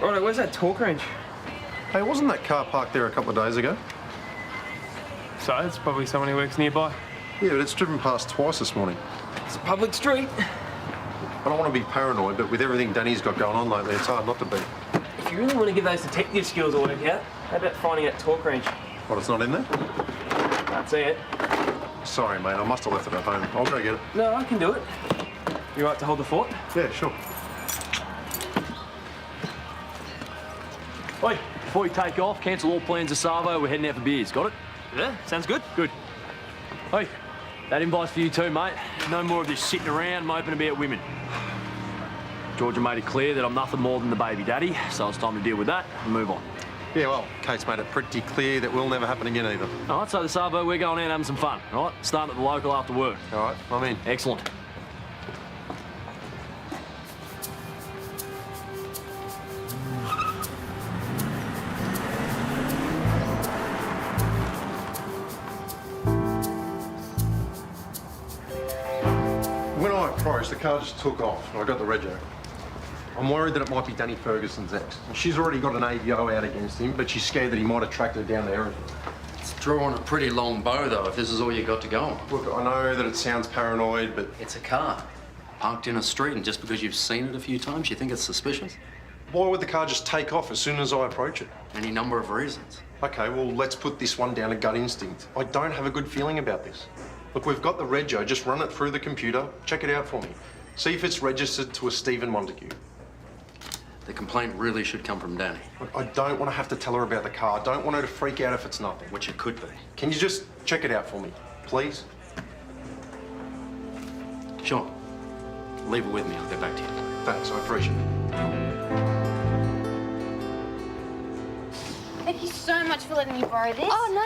Righto, where's that talk range? Hey, wasn't that car parked there a couple of days ago? So, it's probably someone who works nearby. Yeah, but it's driven past twice this morning. It's a public street. I don't want to be paranoid, but with everything Danny's got going on lately, it's hard not to be. If you really want to give those detective skills a work out, how about finding that talk range? What, it's not in there? Can't see it. Sorry, mate, I must have left it at home. I'll go get it. No, I can do it. You right to hold the fort? Yeah, sure. Oi, before we take off, cancel all plans of Savo. We're heading out for beers. Got it? Yeah, sounds good. Good. Oi, that invite's for you too, mate. No more of this sitting around moping about women. Georgia made it clear that I'm nothing more than the baby daddy, so it's time to deal with that and move on. Yeah, well, Kate's made it pretty clear that will never happen again either. All right, so the Savo, we're going out and having some fun, all right? Starting at the local after work. All right, I'm in. Excellent. When I approached, the car just took off, and I got the rego. I'm worried that it might be Danny Ferguson's ex. She's already got an AVO out against him, but she's scared that he might have tracked her down there. It's drawing a pretty long bow, though, if this is all you got to go on. Look, I know that it sounds paranoid, but... It's a car, parked in a street, and just because you've seen it a few times, you think it's suspicious? Why would the car just take off as soon as I approach it? Any number of reasons. OK, well, let's put this one down to gut instinct. I don't have a good feeling about this. Look, we've got the rego. Just run it through the computer. Check it out for me. See if it's registered to a Stephen Montague. The complaint really should come from Danny. Look, I don't want to have to tell her about the car. I don't want her to freak out if it's nothing. Which it could be. Can you just check it out for me, please? Sure. Leave it with me. I'll get back to you. Thanks, I appreciate it. Thank you so much for letting me borrow this. Oh, no,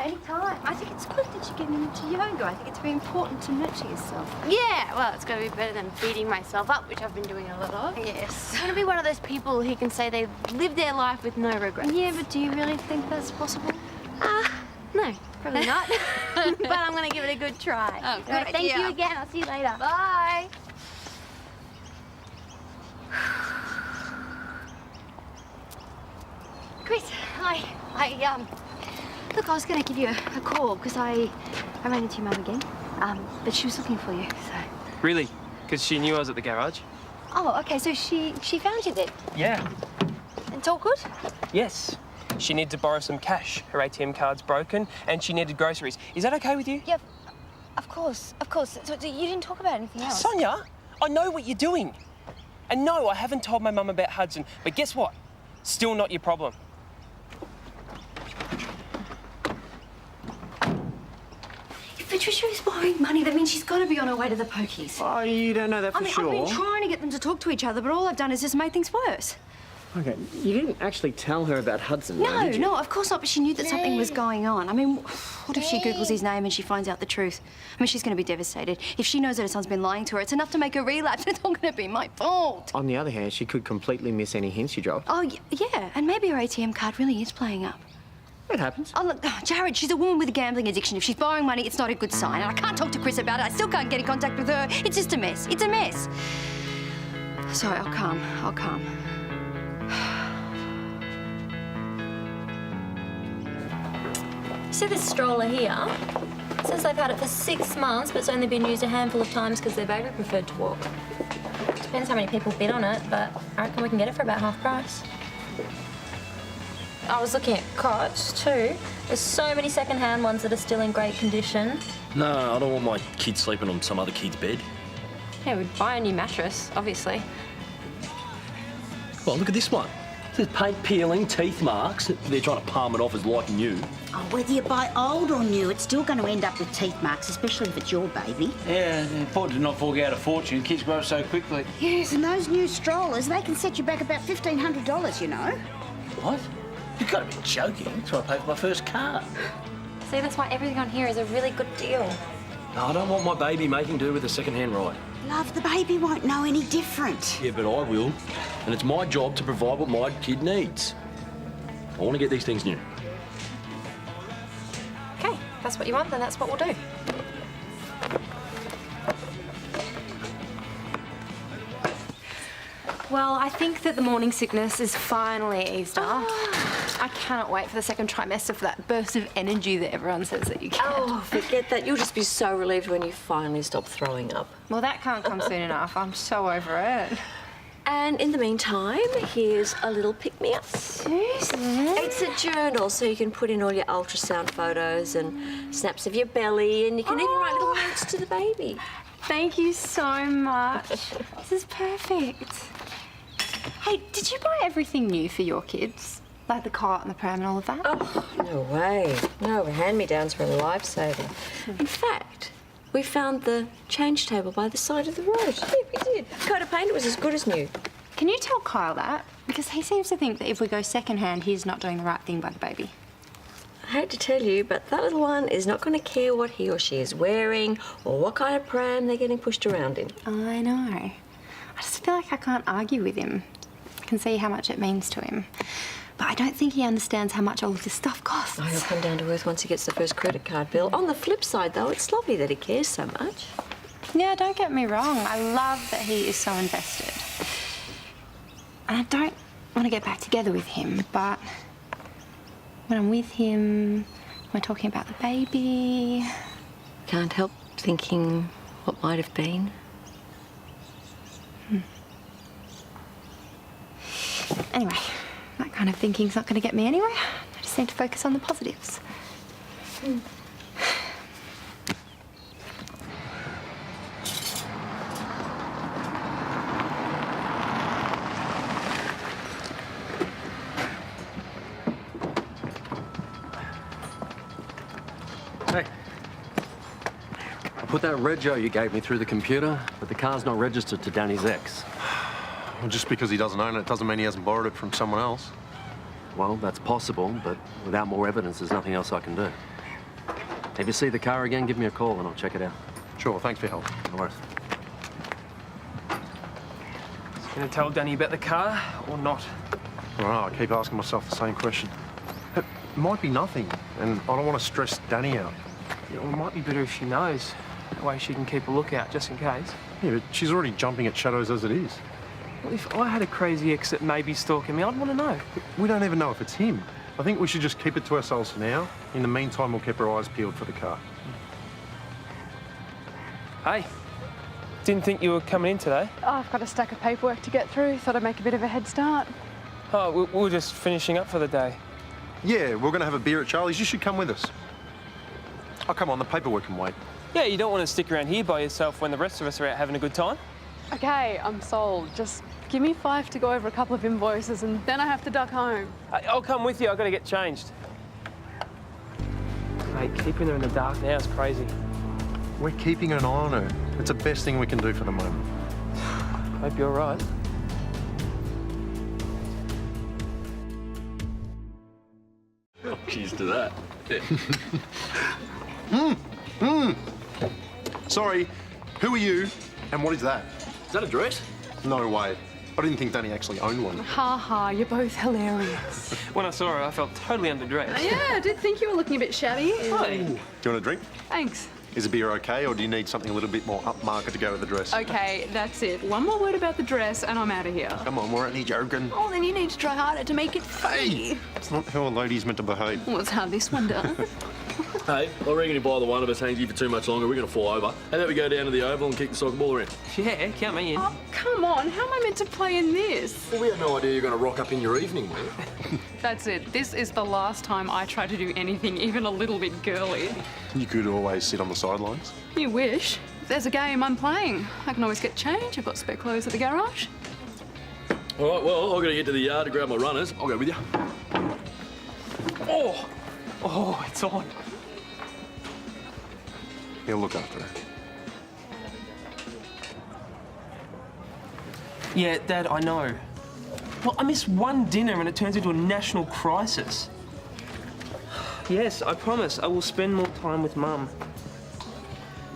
anytime. I think it's good that you're getting into yoga. I think it's very important to nurture yourself. Yeah, well, it's going to be better than beating myself up, which I've been doing a lot of. Yes. I want to be one of those people who can say they've lived their life with no regrets. Yeah, but do you really think that's possible? No, probably not. But I'm going to give it a good try. Oh, good Right, thank idea. you again. I'll see you later. Bye. Chris, hi. Look, I was going to give you a call because I ran into your mum again. But she was looking for you, so... Really? Because she knew I was at the garage? Oh, okay, so she found you then? Yeah. And it's all good? Yes. She needed to borrow some cash. Her ATM card's broken, and she needed groceries. Is that okay with you? Yeah, of course, of course. So you didn't talk about anything else? Sonya, I know what you're doing. And no, I haven't told my mum about Hudson, but guess what? Still not your problem. If Patricia is borrowing money, that means she's got to be on her way to the pokies. Oh, you don't know that for sure. I've been trying to get them to talk to each other, but all I've done is just make things worse. Okay, you didn't actually tell her about Hudson, though, did you? No, of course not, but she knew that something was going on. I mean, what if she Googles his name and she finds out the truth? I mean, she's going to be devastated. If she knows that her son's been lying to her, it's enough to make her relapse. It's all going to be my fault. On the other hand, she could completely miss any hints you dropped. Oh, yeah, and maybe her ATM card really is playing up. It happens. Oh, look, Jared, she's a woman with a gambling addiction. If she's borrowing money, it's not a good sign. And I can't talk to Chris about it. I still can't get in contact with her. It's just a mess. It's a mess. Sorry, I'll calm. See this stroller here? It says they've had it for 6 months, but it's only been used a handful of times because their baby preferred to walk. Depends how many people bid on it, but I reckon we can get it for about half price. I was looking at cots too. There's so many second-hand ones that are still in great condition. No, I don't want my kid sleeping on some other kid's bed. Yeah, we'd buy a new mattress, obviously. Well, look at this one. There's paint peeling, teeth marks. They're trying to palm it off as like new. Oh, whether you buy old or new, it's still going to end up with teeth marks, especially if it's your baby. Yeah, important to not fork out a fortune. Kids grow up so quickly. Yes, and those new strollers, they can set you back about $1,500, you know. What? You've got to be joking. That's what I paid for my first car. See, that's why everything on here is a really good deal. No, I don't want my baby making do with a second-hand ride. Love, the baby won't know any different. Yeah, but I will. And it's my job to provide what my kid needs. I want to get these things new. Okay, if that's what you want, then that's what we'll do. Well, I think that the morning sickness is finally eased off. I cannot wait for the second trimester for that burst of energy that everyone says that you get. Oh, forget that. You'll just be so relieved when you finally stop throwing up. Well, that can't come soon enough. I'm so over it. And in the meantime, here's a little pick-me-up. Susan? It's a journal, so you can put in all your ultrasound photos and snaps of your belly, and you can even write little notes to the baby. Thank you so much. This is perfect. Hey, did you buy everything new for your kids? Like the cot and the pram and all of that? Oh, no way. No, hand-me-downs were a lifesaver. In fact, we found the change table by the side of the road. Yeah, we did. Coat of paint was as good as new. Can you tell Kyle that? Because he seems to think that if we go second-hand, he's not doing the right thing by the baby. I hate to tell you, but that little one is not going to care what he or she is wearing or what kind of pram they're getting pushed around in. I know. I just feel like I can't argue with him. I can see how much it means to him. But I don't think he understands how much all of this stuff costs. Oh, he'll come down to earth once he gets the first credit card bill. On the flip side, though, it's lovely that he cares so much. Yeah, don't get me wrong. I love that he is so invested. And I don't want to get back together with him, but when I'm with him, we're talking about the baby. Can't help thinking what might have been. Anyway, that kind of thinking's not going to get me anywhere. I just need to focus on the positives. Hey. I put that rego you gave me through the computer, but the car's not registered to Danny's ex. Well, just because he doesn't own it doesn't mean he hasn't borrowed it from someone else. Well, that's possible, but without more evidence, there's nothing else I can do. If you see the car again, give me a call and I'll check it out. Sure, thanks for your help. No worries. Gonna tell Danny about the car or not? I don't know, I keep asking myself the same question. It might be nothing, and I don't want to stress Danny out. Yeah, well, it might be better if she knows. That way she can keep a lookout, just in case. Yeah, but she's already jumping at shadows as it is. Well, if I had a crazy ex that may be stalking me, I'd want to know. We don't even know if it's him. I think we should just keep it to ourselves for now. In the meantime, we'll keep our eyes peeled for the car. Hey, didn't think you were coming in today. Oh, I've got a stack of paperwork to get through. Thought I'd make a bit of a head start. Oh, we're just finishing up for the day. Yeah, we're going to have a beer at Charlie's. You should come with us. Oh, come on, the paperwork can wait. Yeah, you don't want to stick around here by yourself when the rest of us are out having a good time. Okay, I'm sold. Just give me 5 to go over a couple of invoices and then I have to duck home. I'll come with you. I've got to get changed. Mate, keeping her in the dark now is crazy. We're keeping an eye on her. It's the best thing we can do for the moment. Hope you're right. Oh, cheers to that. Sorry, who are you and what is that? Is that a dress? No way. I didn't think Danny actually owned one. Ha ha, you're both hilarious. When I saw her, I felt totally underdressed. Yeah, I did think you were looking a bit shabby. Hey. Do you want a drink? Thanks. Is a beer okay, or do you need something a little bit more upmarket to go with the dress? Okay, that's it. One more word about the dress and I'm out of here. Come on, we're only joking. Oh, then you need to try harder to make it funny. It's not how a lady's meant to behave. Well, it's how this one does. Hey, I reckon if either one of us hangs here for too much longer, we're going to fall over. How about we go down to the Oval and kick the soccer ball around? Yeah, count me in. Oh, come on. How am I meant to play in this? Well, we had no idea you were going to rock up in your evening wear. That's it. This is the last time I try to do anything even a little bit girly. You could always sit on the sidelines. You wish. If there's a game I'm playing, I can always get change. I've got spare clothes at the garage. All right, well, I've got to get to the yard to grab my runners. I'll go with you. Oh, it's on. He'll look after her. Yeah, Dad, I know. Well, I miss one dinner and it turns into a national crisis. Yes, I promise I will spend more time with Mum.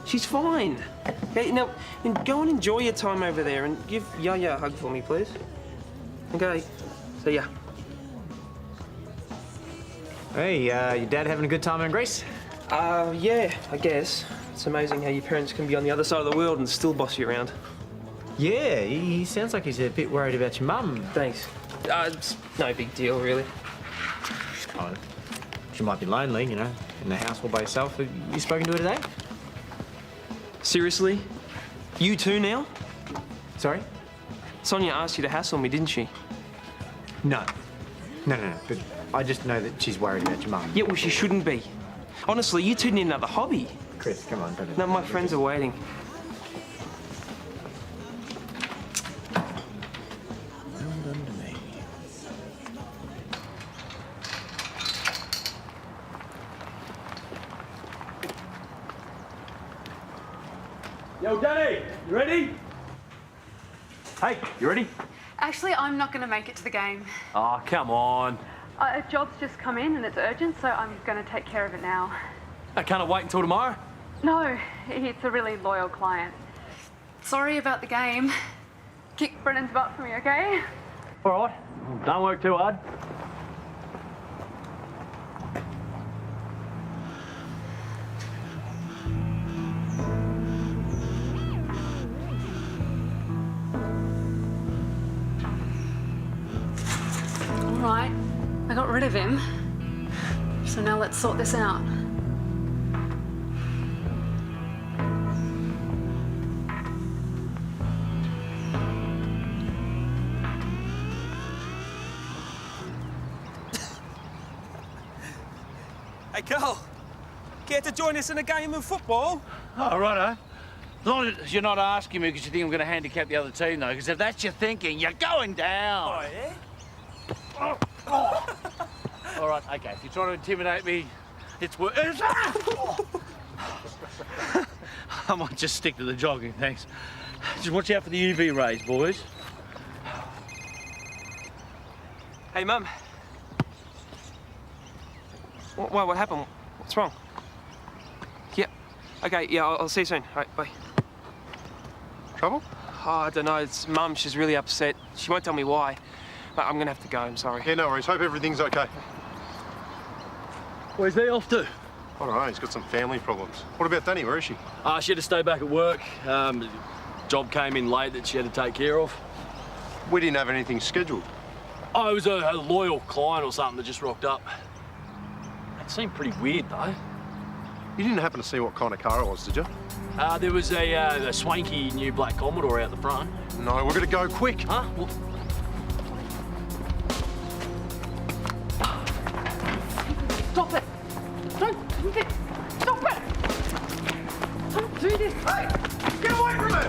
She's fine. Okay, now, then go and enjoy your time over there and give Yaya a hug for me, please. Okay, see ya. Hey, your dad having a good time in Greece? Yeah, I guess. It's amazing how your parents can be on the other side of the world and still boss you around. Yeah, he sounds like he's a bit worried about your mum. Thanks. It's no big deal, really. Oh, she might be lonely, you know, in the house all by herself. Have you spoken to her today? Seriously? You too now? Sorry? Sonya asked you to hassle me, didn't she? No. No. But I just know that she's worried about your mum. Yeah, well, she shouldn't be. Honestly, you two need another hobby. Chris, come on, don't. No, my friends are waiting. Yo, Danny, you ready? Hey, you ready? Actually, I'm not going to make it to the game. Oh, come on. A job's just come in and it's urgent, so I'm going to take care of it now. Can't I wait until tomorrow? No, it's a really loyal client. Sorry about the game. Kick Brennan's butt for me, okay? All right. Don't work too hard. All right, I got rid of him. So now let's sort this out. Hey, Karl, care to join us in a game of football? Oh, righto. As long as you're not asking me because you think I'm going to handicap the other team, though, because if that's your thinking, you're going down. Oh, yeah? All right, okay. If you're trying to intimidate me, it's worth. I might just stick to the jogging, thanks. Just watch out for the UV rays, boys. Hey, Mum. What happened? What's wrong? Yeah. Okay, yeah, I'll see you soon. All right, bye. Trouble? Oh, I don't know. It's Mum. She's really upset. She won't tell me why. But I'm going to have to go. I'm sorry. Yeah, no worries. Hope everything's okay. Where's he off to? I don't know. He's got some family problems. What about Danny? Where is she? She had to stay back at work. Job came in late that she had to take care of. We didn't have anything scheduled. Oh, it was a loyal client or something that just rocked up. It seemed pretty weird, though. You didn't happen to see what kind of car it was, did you? There was a swanky new black Commodore out the front. No, we're going to go quick. Huh? Well, Stop it! Don't move it! Stop it! Don't do this! Hey! Get away from it!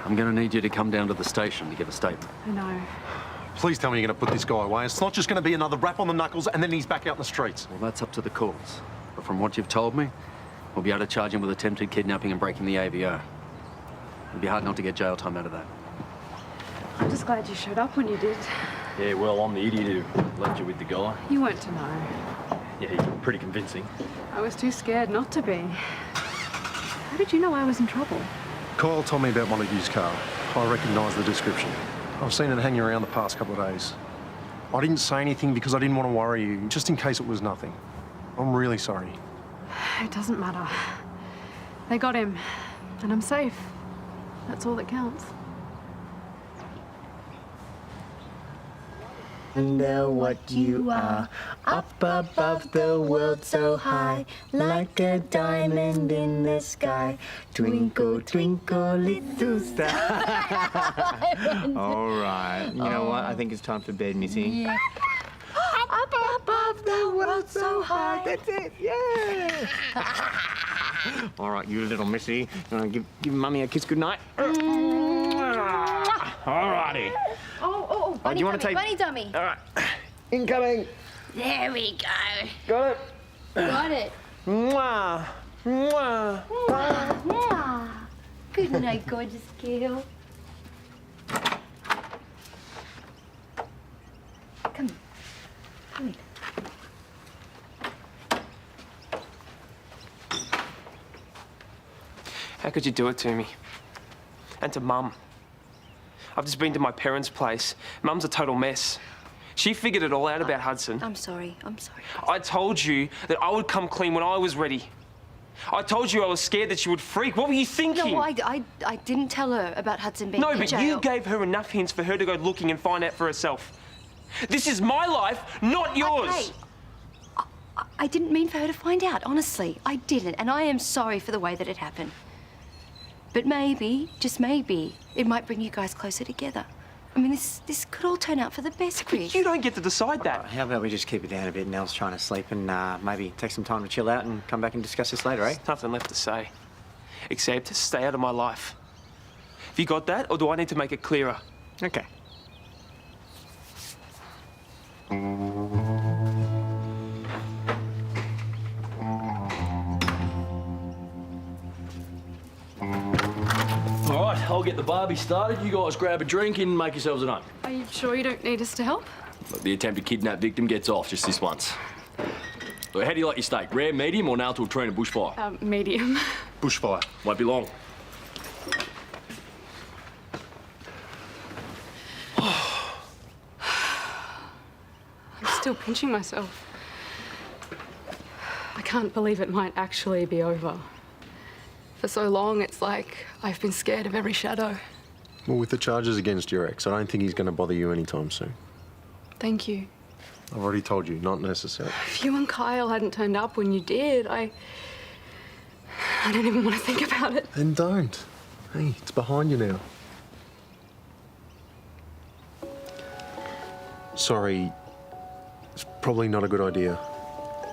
I'm going to need you to come down to the station to give a statement. I know. Please tell me you're going to put this guy away. It's not just going to be another rap on the knuckles and then he's back out in the streets. Well, that's up to the courts. But from what you've told me, we'll be able to charge him with attempted kidnapping and breaking the AVO. It'd be hard not to get jail time out of that. I'm just glad you showed up when you did. yeah, well, I'm the idiot who left you with the guy. You weren't to know. Yeah, you're pretty convincing. I was too scared not to be. How did you know I was in trouble? Kyle told me about one of used car. I recognise the description. I've seen it hanging around the past couple of days. I didn't say anything because I didn't want to worry you, just in case it was nothing. I'm really sorry. It doesn't matter. They got him, and I'm safe. That's all that counts. Wonder what you are, up above the world so high, like a diamond in the sky. Twinkle, twinkle, little star. All right. You know what? I think it's time for bed, Missy. Yeah. Up above the world so high. That's it. Yeah. All right, you little Missy. You want to give Mummy a kiss goodnight? All righty. Oh, bunny do you want dummy, to take... bunny dummy. All right. Incoming. There we go. Got it. Got it. Mwah. Mwah. Yeah. Good night, gorgeous girl. Come here. Come here. How could you do it to me? And to Mum? I've just been to my parents' place. Mum's a total mess. She figured it all out about Hudson. I'm sorry. I'm sorry. I told you that I would come clean when I was ready. I told you I was scared that she would freak. What were you thinking? No, I didn't tell her about Hudson being No, in but jail. you gave her enough hints for her to go looking and find out for herself. This is my life, not yours. Okay. I didn't mean for her to find out, honestly. I didn't, and I am sorry for the way that it happened. But maybe, just maybe, it might bring you guys closer together. I mean, this could all turn out for the best, Chris. You don't get to decide that. How about we just keep it down a bit? Nell's trying to sleep and maybe take some time to chill out and come back and discuss this later, eh? There's nothing left to say, except stay out of my life. Have you got that, or do I need to make it clearer? Okay. All right, I'll get the barbie started. You guys grab a drink and make yourselves at home. Are you sure you don't need us to help? Look, the attempted kidnap victim gets off just this once. So how do you like your steak? Rare, medium, or nailed to a tree in a bushfire? Medium. Bushfire. Won't be long. I'm still pinching myself. I can't believe it might actually be over. For so long, it's like I've been scared of every shadow. Well, with the charges against your ex, I don't think he's going to bother you anytime soon. Thank you. I've already told you, not necessary. If you and Kyle hadn't turned up when you did, I don't even want to think about it. Then don't. Hey, it's behind you now. Sorry, it's probably not a good idea.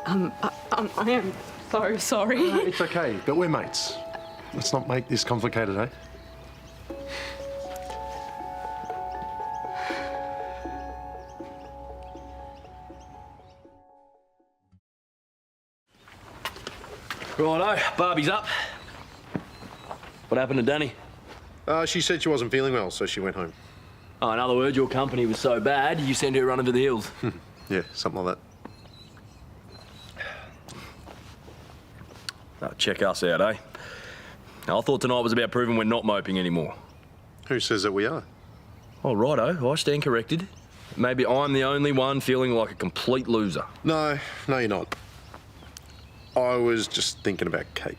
I am so sorry. It's okay, but we're mates. Let's not make this complicated, eh? Righto, Barbie's up. What happened to Danny? She said she wasn't feeling well, so she went home. Oh, in other words, your company was so bad, you sent her running to the hills. Yeah, something like that. Oh, check us out, eh? Now, I thought tonight was about proving we're not moping anymore. Who says that we are? Oh, righto, I stand corrected. Maybe I'm the only one feeling like a complete loser. No, you're not. I was just thinking about Kate.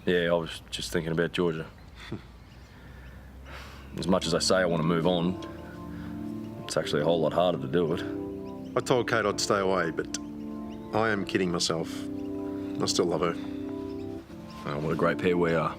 Yeah, I was just thinking about Georgia. As much as I say I want to move on, it's actually a whole lot harder to do it. I told Kate I'd stay away, but I am kidding myself. I still love her. Oh, what a great pair we are.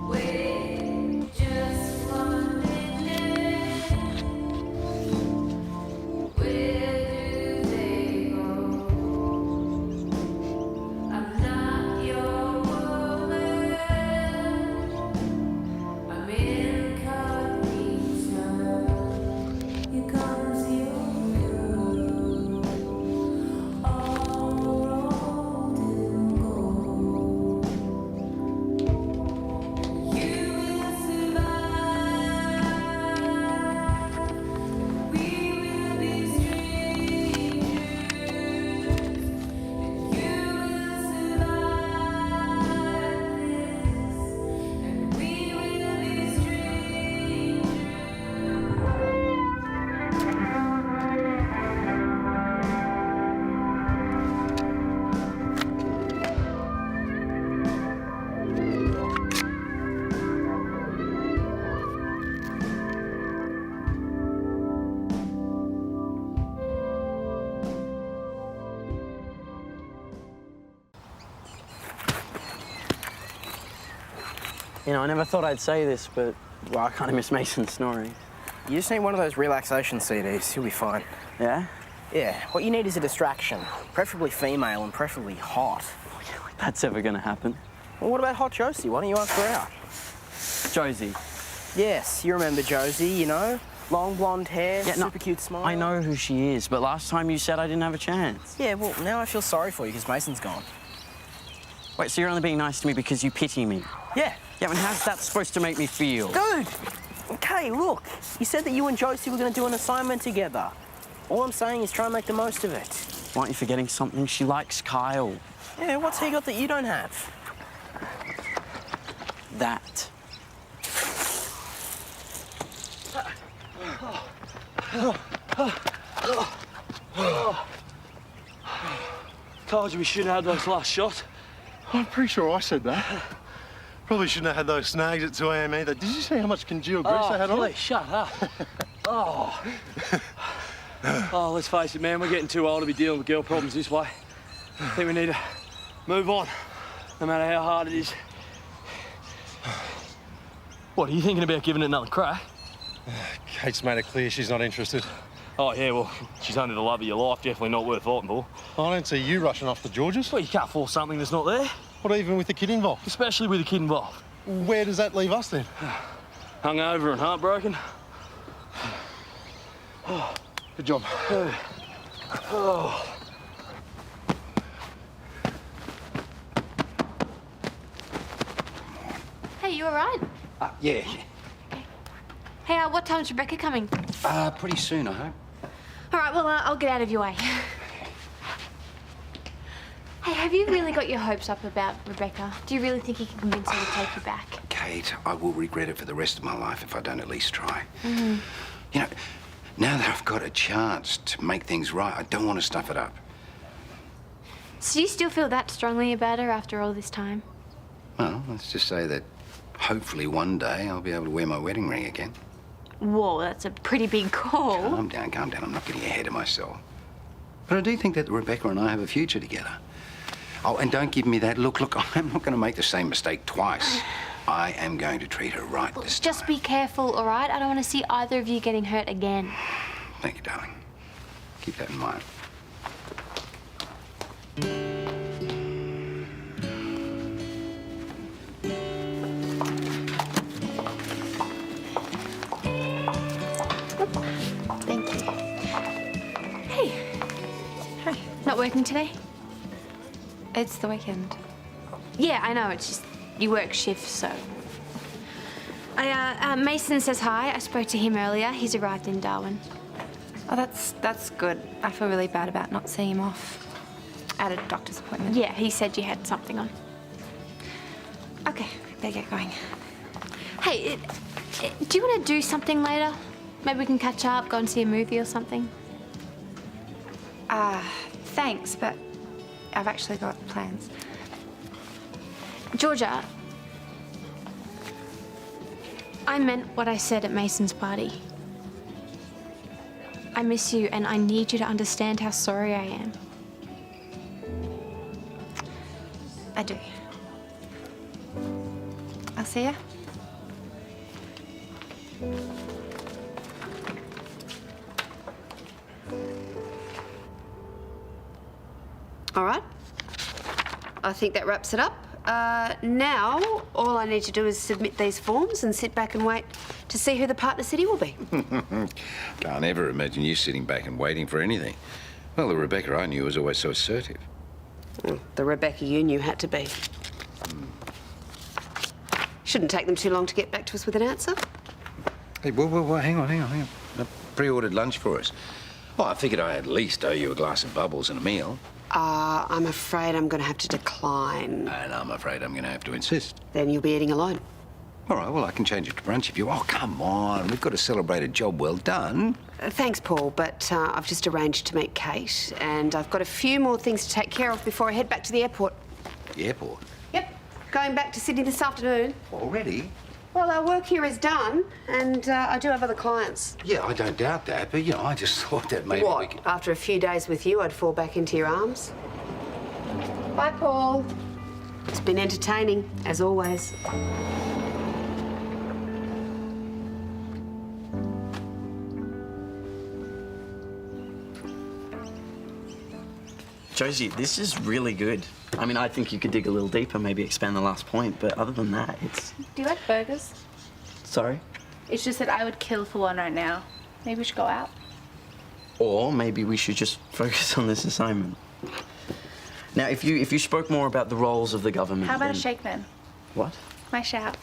Wait. You know, I never thought I'd say this, but, well, I kind of miss Mason snoring. You just need one of those relaxation CDs. You'll be fine. Yeah? Yeah. What you need is a distraction. Preferably female and preferably hot. That's ever gonna happen. Well, what about hot Josie? Why don't you ask her out? Josie? Yes, you remember Josie, you know? Long blonde hair, super cute smile. I know who she is, but last time you said I didn't have a chance. Yeah, well, now I feel sorry for you because Mason's gone. Wait, so you're only being nice to me because you pity me? Yeah. Yeah, and how's that supposed to make me feel? Dude! Okay, look. You said that you and Josie were going to do an assignment together. All I'm saying is try and make the most of it. Why aren't you forgetting something? She likes Kyle. Yeah, what's he got that you don't have? That. Told you we shouldn't have had those last shots. I'm pretty sure I said that. Probably shouldn't have had those snags at 2 a.m. either. Did you see how much congealed grease they had on? Please, shut up. Oh, let's face it, man, we're getting too old to be dealing with girl problems this way. I think we need to move on, no matter how hard it is. What, are you thinking about giving it another crack? Kate's made it clear she's not interested. Oh, yeah, well, she's only the love of your life, definitely not worth fighting for. I don't see you rushing off the Georges. Well, you can't force something that's not there. What, even with the kid involved? Especially with the kid involved. Where does that leave us then? Hungover and heartbroken. Good job. Hey, you all right? Yeah. Hey, what time's Rebecca coming? Pretty soon, I hope. All right, well, I'll get out of your way. Hey, have you really got your hopes up about Rebecca? Do you really think you can convince her to take you back? Kate, I will regret it for the rest of my life if I don't at least try. Mm. You know, now that I've got a chance to make things right, I don't want to stuff it up. So you still feel that strongly about her after all this time? Well, let's just say that hopefully one day I'll be able to wear my wedding ring again. Whoa, that's a pretty big call. Calm down, calm down. I'm not getting ahead of myself. But I do think that Rebecca and I have a future together. Oh, and don't give me that look. Look, I'm not going to make the same mistake twice. I am going to treat her right this time. Just be careful, all right? I don't want to see either of you getting hurt again. Thank you, darling. Keep that in mind. Thank you. Hey. Hi. Not working today? It's the weekend. Yeah, I know. It's just you work shifts, so. Mason says hi. I spoke to him earlier. He's arrived in Darwin. Oh, that's good. I feel really bad about not seeing him off at a doctor's appointment. Yeah, he said you had something on. Okay, better get going. Hey, do you want to do something later? Maybe we can catch up, go and see a movie or something. Thanks, but I've actually got plans. Georgia, I meant what I said at Mason's party. I miss you, and I need you to understand how sorry I am. I do. I'll see ya. All right. I think that wraps it up. Now, all I need to do is submit these forms and sit back and wait to see who the partner city will be. Can't ever imagine you sitting back and waiting for anything. Well, the Rebecca I knew was always so assertive. The Rebecca you knew had to be. Shouldn't take them too long to get back to us with an answer. Hey, well, hang on. I pre-ordered lunch for us. Well, I figured I at least owe you a glass of bubbles and a meal. I'm afraid I'm going to have to decline. And I'm afraid I'm going to have to insist. Then you'll be eating alone. All right, well, I can change it to brunch if you... Oh, come on. We've got to celebrate a job well done. Thanks, Paul, but I've just arranged to meet Kate, and I've got a few more things to take care of before I head back to the airport. The airport? Yep, going back to Sydney this afternoon. Already? Well, our work here is done, and I do have other clients. Yeah, I don't doubt that, but, you know, I just thought that maybe we could... After a few days with you, I'd fall back into your arms. Bye, Paul. It's been entertaining, as always. Josie, this is really good. I mean, I think you could dig a little deeper, maybe expand the last point, but other than that, it's... Do you like burgers? Sorry? It's just that I would kill for one right now. Maybe we should go out. Or maybe we should just focus on this assignment. Now, if you spoke more about the roles of the government... How about then... a shake then? What? My shout.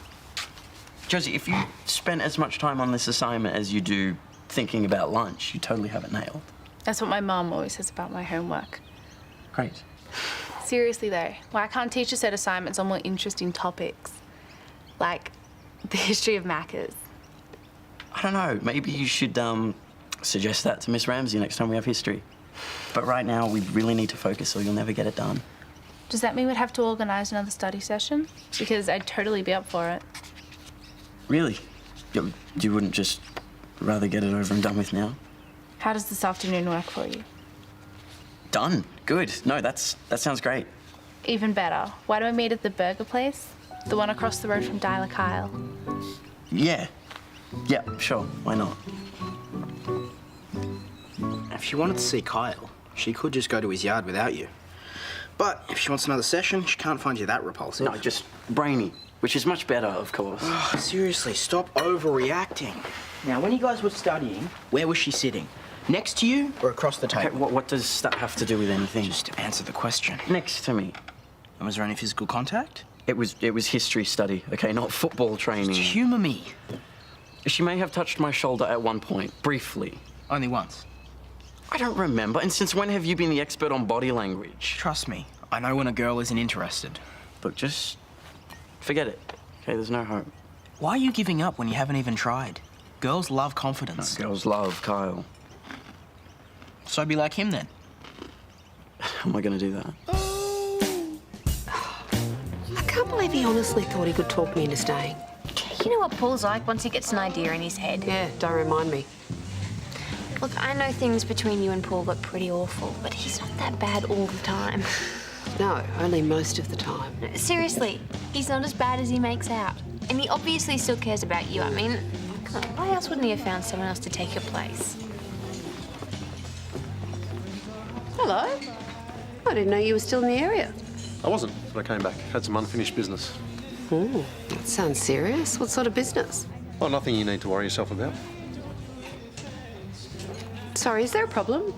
Josie, if you spent as much time on this assignment as you do thinking about lunch, you totally have it nailed. That's what my mum always says about my homework. Great. Seriously though, why can't teachers set assignments on more interesting topics? Like the history of Macca's. I don't know, maybe you should suggest that to Miss Ramsay next time we have history. But right now, we really need to focus or you'll never get it done. Does that mean we'd have to organise another study session? Because I'd totally be up for it. Really? You wouldn't just rather get it over and done with now? How does this afternoon work for you? Done. Good. No, that sounds great. Even better. Why don't we meet at the burger place? The one across the road from Dyla Kyle. Yeah. Yeah, sure. Why not? If she wanted to see Kyle, she could just go to his yard without you. But if she wants another session, she can't find you that repulsive. No, just brainy, which is much better, of course. Oh, seriously, stop overreacting. Now, when you guys were studying, where was she sitting? Next to you or across the table? Okay, what does that have to do with anything? Just answer the question. Next to me. And was there any physical contact? It was history study, okay, not football training. Just humour me. She may have touched my shoulder at one point, briefly. Only once? I don't remember. And since when have you been the expert on body language? Trust me, I know when a girl isn't interested. Look, just forget it. Okay, there's no hope. Why are you giving up when you haven't even tried? Girls love confidence. No, girls love Kyle. So be like him then. How am I going to do that? I can't believe he honestly thought he could talk me into staying. You know what Paul's like once he gets an idea in his head? Yeah, don't remind me. Look, I know things between you and Paul look pretty awful, but he's not that bad all the time. No, only most of the time. Seriously, he's not as bad as he makes out. And he obviously still cares about you. I mean, why else wouldn't he have found someone else to take your place? Hello. I didn't know you were still in the area. I wasn't, but I came back. Had some unfinished business. That sounds serious. What sort of business? Well, nothing you need to worry yourself about. Sorry, is there a problem?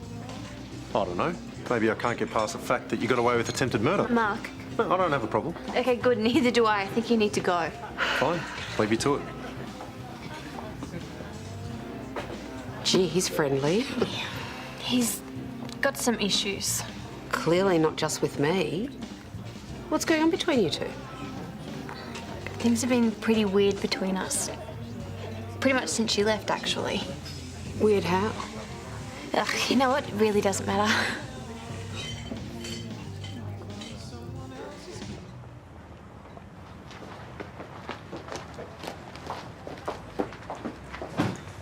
I don't know. Maybe I can't get past the fact that you got away with attempted murder. Mark. No, I don't have a problem. Okay, good. Neither do I. I think you need to go. Fine. Leave you to it. Gee, he's friendly. He's got some issues. Clearly not just with me. What's going on between you two? Things have been pretty weird between us. Pretty much since you left, actually. Weird how? Ugh, you know what? It really doesn't matter.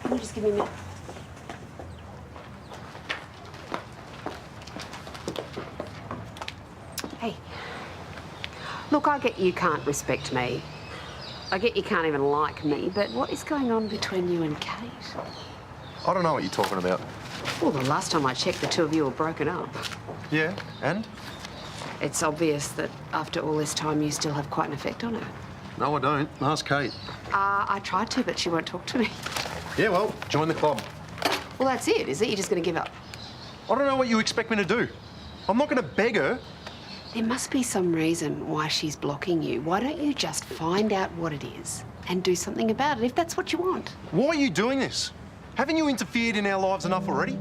Can you just give me a minute? Hey. Look, I get you can't respect me. I get you can't even like me, but what is going on between you and Kate? I don't know what you're talking about. Well, the last time I checked, the two of you were broken up. Yeah, and? It's obvious that after all this time, you still have quite an effect on her. No, I don't. Ask Kate. I tried to, but she won't talk to me. Yeah, well, join the club. Well, that's it, is it? You're just going to give up? I don't know what you expect me to do. I'm not going to beg her. There must be some reason why she's blocking you. Why don't you just find out what it is and do something about it, if that's what you want? Why are you doing this? Haven't you interfered in our lives enough already?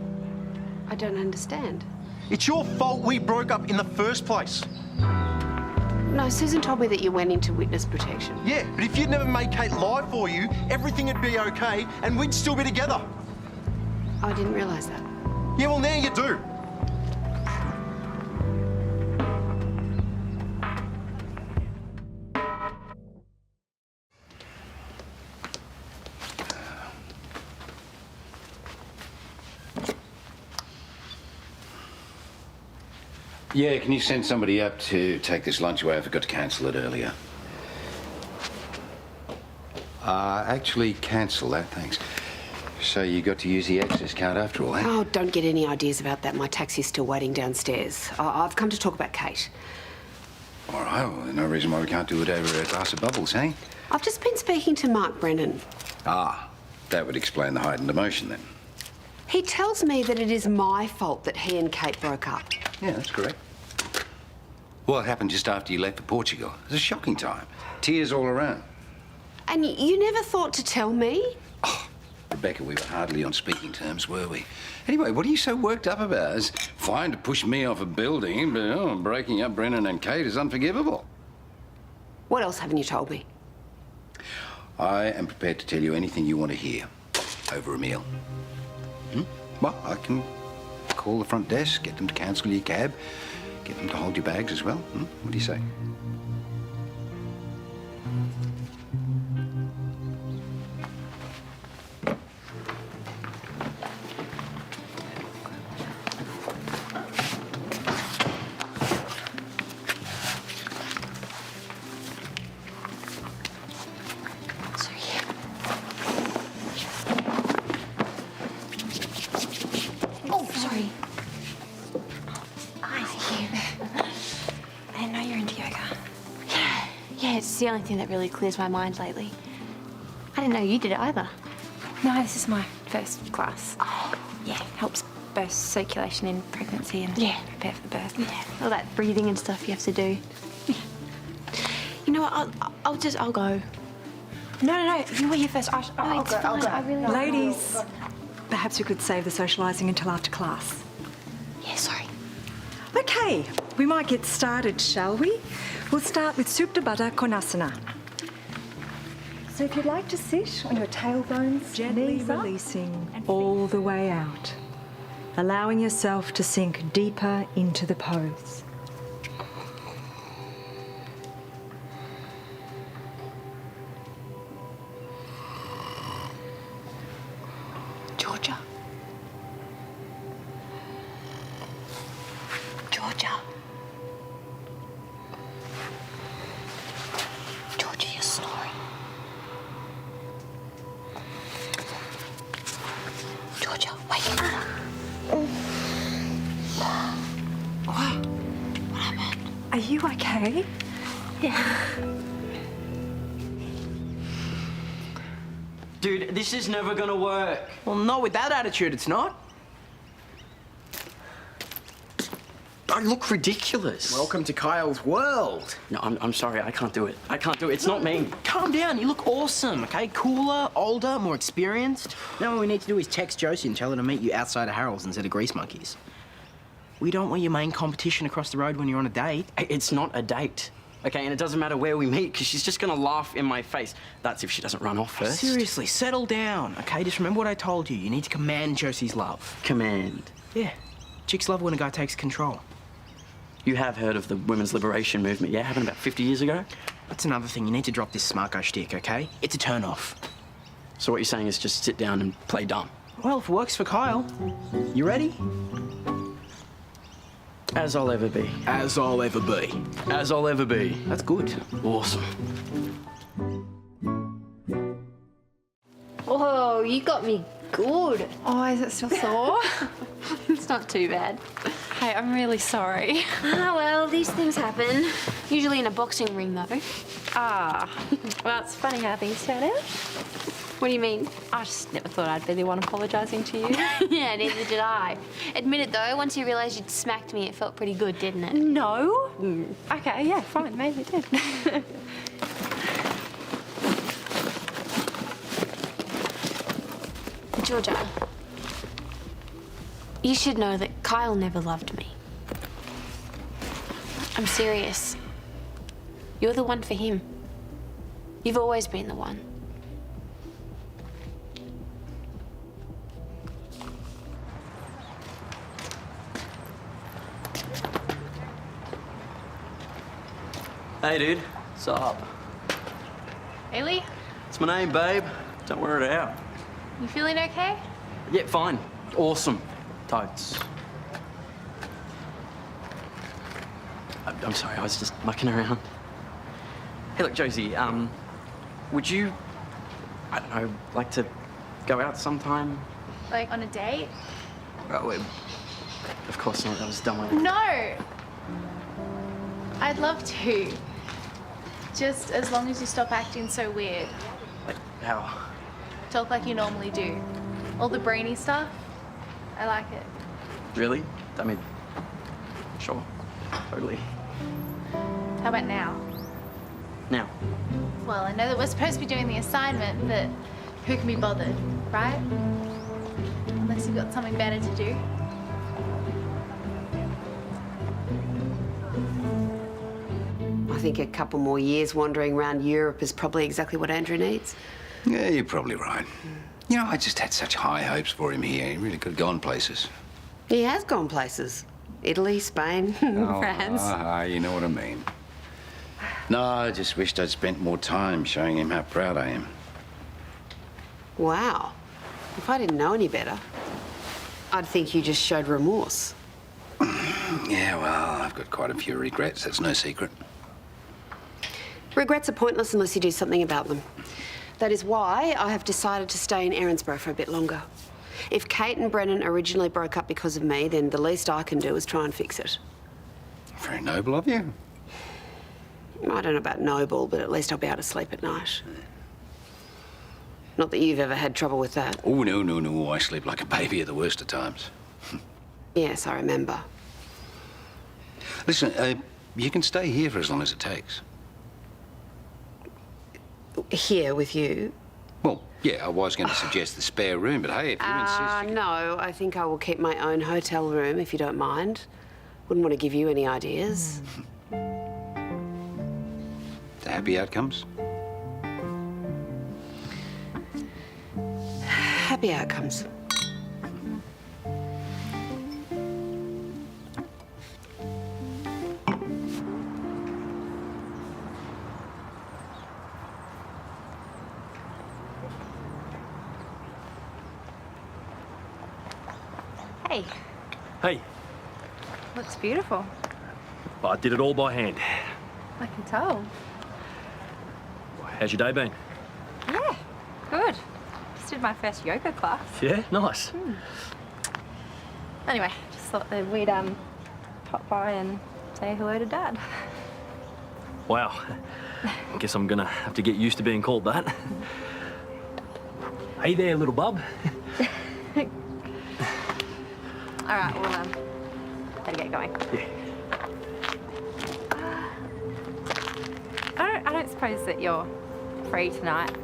I don't understand. It's your fault we broke up in the first place. No, Susan told me that you went into witness protection. Yeah, but if you'd never made Kate lie for you, everything would be okay and we'd still be together. I didn't realise that. Yeah, well, now you do. Yeah, can you send somebody up to take this lunch away? I forgot to cancel it earlier. Actually, cancel that, thanks. So you got to use the access card after all, eh? Oh, don't get any ideas about that. My taxi's still waiting downstairs. I've come to talk about Kate. All right, well, there's no reason why we can't do it over a glass of bubbles, eh? I've just been speaking to Mark Brennan. Ah, that would explain the heightened emotion then. He tells me that it is my fault that he and Kate broke up. Yeah, that's correct. Well, it happened just after you left for Portugal. It was a shocking time. Tears all around. And you never thought to tell me? Rebecca, we were hardly on speaking terms, were we? Anyway, what are you so worked up about? It's fine to push me off a building, but breaking up Brennan and Kate is unforgivable. What else haven't you told me? I am prepared to tell you anything you want to hear over a meal. Well, I can call the front desk, get them to cancel your cab, get them to hold your bags as well. What do you say? It's the only thing that really clears my mind lately. I didn't know you did it either. No, this is my first class. Oh. Yeah, helps burst circulation in pregnancy and prepare for the birth. Yeah, all that breathing and stuff you have to do. You know what, I'll go. No, you were here first. I'll go. I really Ladies, perhaps we could save the socialising until after class. Yeah, sorry. Okay, we might get started, shall we? We'll start with soup de butter konasana. So if you'd like to sit on your tailbones, gently releasing all the way out, allowing yourself to sink deeper into the pose. Georgia. Georgia, you're snoring. Georgia, wake up. What? What happened? Are you okay? Yeah. Dude, this is never gonna work. Well, not with that attitude, it's not. I look ridiculous. Welcome to Kyle's world. No, I'm sorry, I can't do it. I can't do it. It's not me. Calm down, you look awesome, okay? Cooler, older, more experienced. Now what we need to do is text Josie and tell her to meet you outside of Harold's instead of Grease Monkeys. We don't want your main competition across the road when you're on a date. It's not a date. Okay, and it doesn't matter where we meet, because she's just gonna laugh in my face. That's if she doesn't run off first. Seriously, settle down, okay? Just remember what I told you. You need to command Josie's love. Command? Yeah. Chicks love when a guy takes control. You have heard of the women's liberation movement, yeah? Happened about 50 years ago? That's another thing. You need to drop this smart guy shtick, okay? It's a turn-off. So what you're saying is just sit down and play dumb? Well, if it works for Kyle. You ready? As I'll ever be. As I'll ever be. As I'll ever be. That's good. Awesome. Whoa, you got me good. Oh, is it still sore? It's not too bad. Hey, I'm really sorry. Ah, well, these things happen. Usually in a boxing ring, though. Ah, well, it's funny how things turn out. What do you mean? I just never thought I'd be the one apologising to you. Yeah, neither did I. Admit it, though, once you realised you'd smacked me, it felt pretty good, didn't it? No. Okay, yeah, fine, maybe it did. Georgia, you should know that Kyle never loved me. I'm serious. You're the one for him. You've always been the one. Hey, dude. What's up? Haley, It's my name, babe. Don't wear it out. you feeling okay? Yeah, fine. Awesome. Totes. I'm sorry, I was just mucking around. Hey, look, Josie, would you, I don't know, like to Go out sometime? Like on a date? Oh, of course not. That was a dumb idea. No! I'd love to. Just as long as you stop acting so weird. Like, how? Talk like you normally do. All the brainy stuff, I like it. Really? I mean, sure. Totally. How about now? Now. Well, I know that we're supposed to be doing the assignment, but who can be bothered, right? Unless you've got something better to do. I think a couple more years wandering around Europe is probably exactly what Andrew needs. Yeah, you're probably right. You know, I just had such high hopes for him here. He really could have gone places. He has gone places. Italy, Spain, France. You know what I mean. No, I just wished I'd spent more time showing him how proud I am. Wow. If I didn't know any better, I'd think you just showed remorse. Yeah, well, I've got quite a few regrets. That's no secret. Regrets are pointless unless you do something about them. That is why I have decided to stay in Erinsborough for a bit longer. If Kate and Brennan originally broke up because of me, then the least I can do is try and fix it. Very noble of you. I don't know about noble, but at least I'll be able to sleep at night. Not that you've ever had trouble with that. Oh, no. I sleep like a baby at the worst of times. Yes, I remember. Listen, you can stay here for as long as it takes. Here with you? Well, yeah, I was going to suggest the spare room, but hey, if you insist... No, I think I will keep my own hotel room, if you don't mind. Wouldn't want to give you any ideas. The happy outcomes? Happy outcomes. Hey, Hey, looks beautiful. I did it all by hand. I can tell. How's your day been? Yeah, good. Just did my first yoga class. Yeah, nice. Anyway, just thought that we'd pop by and say hello to Dad. Wow. Guess I'm gonna have to get used to being called that. Hey there, little bub. All right, well, better get going. Yeah. I don't suppose that you're free tonight.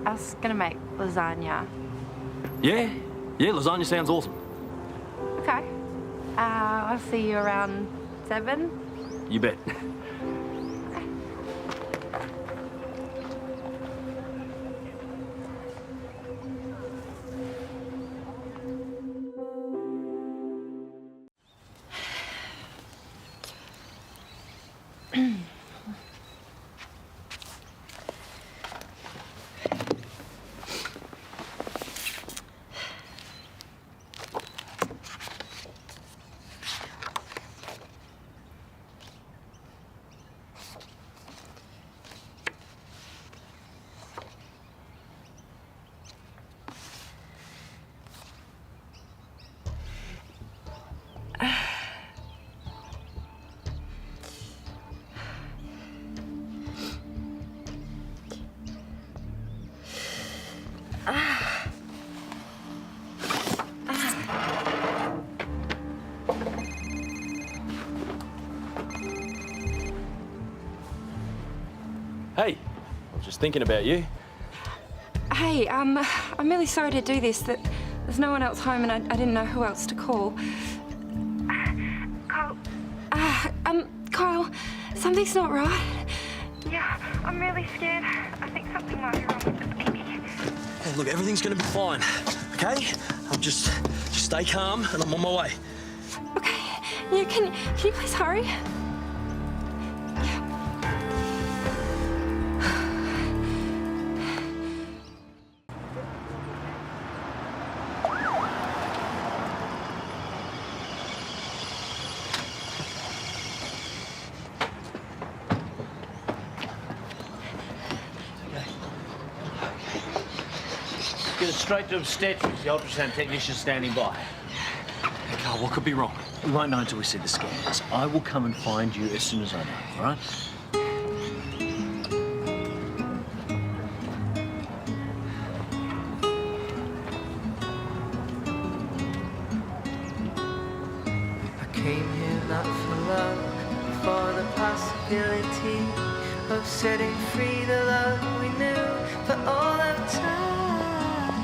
I was gonna make lasagna. Yeah, lasagna sounds awesome. Okay. I'll see you around 7. You bet. Hey, I was just thinking about you. Hey, I'm really sorry to do this. That there's no one else home, and I didn't know who else to call. Kyle, something's not right. Yeah, I'm really scared. I think something might be wrong with the baby. Hey, look, everything's gonna be fine, okay? I'm just stay calm, and I'm on my way. Okay, yeah, can you please hurry? Excuse Send it straight to obstetrics. The ultrasound technician's standing by. Hey, Karl, what could be wrong? We won't know until we see the scans. I will come and find you as soon as I know, all right? Came here not for love, for the possibility of setting free the love we knew for all of time.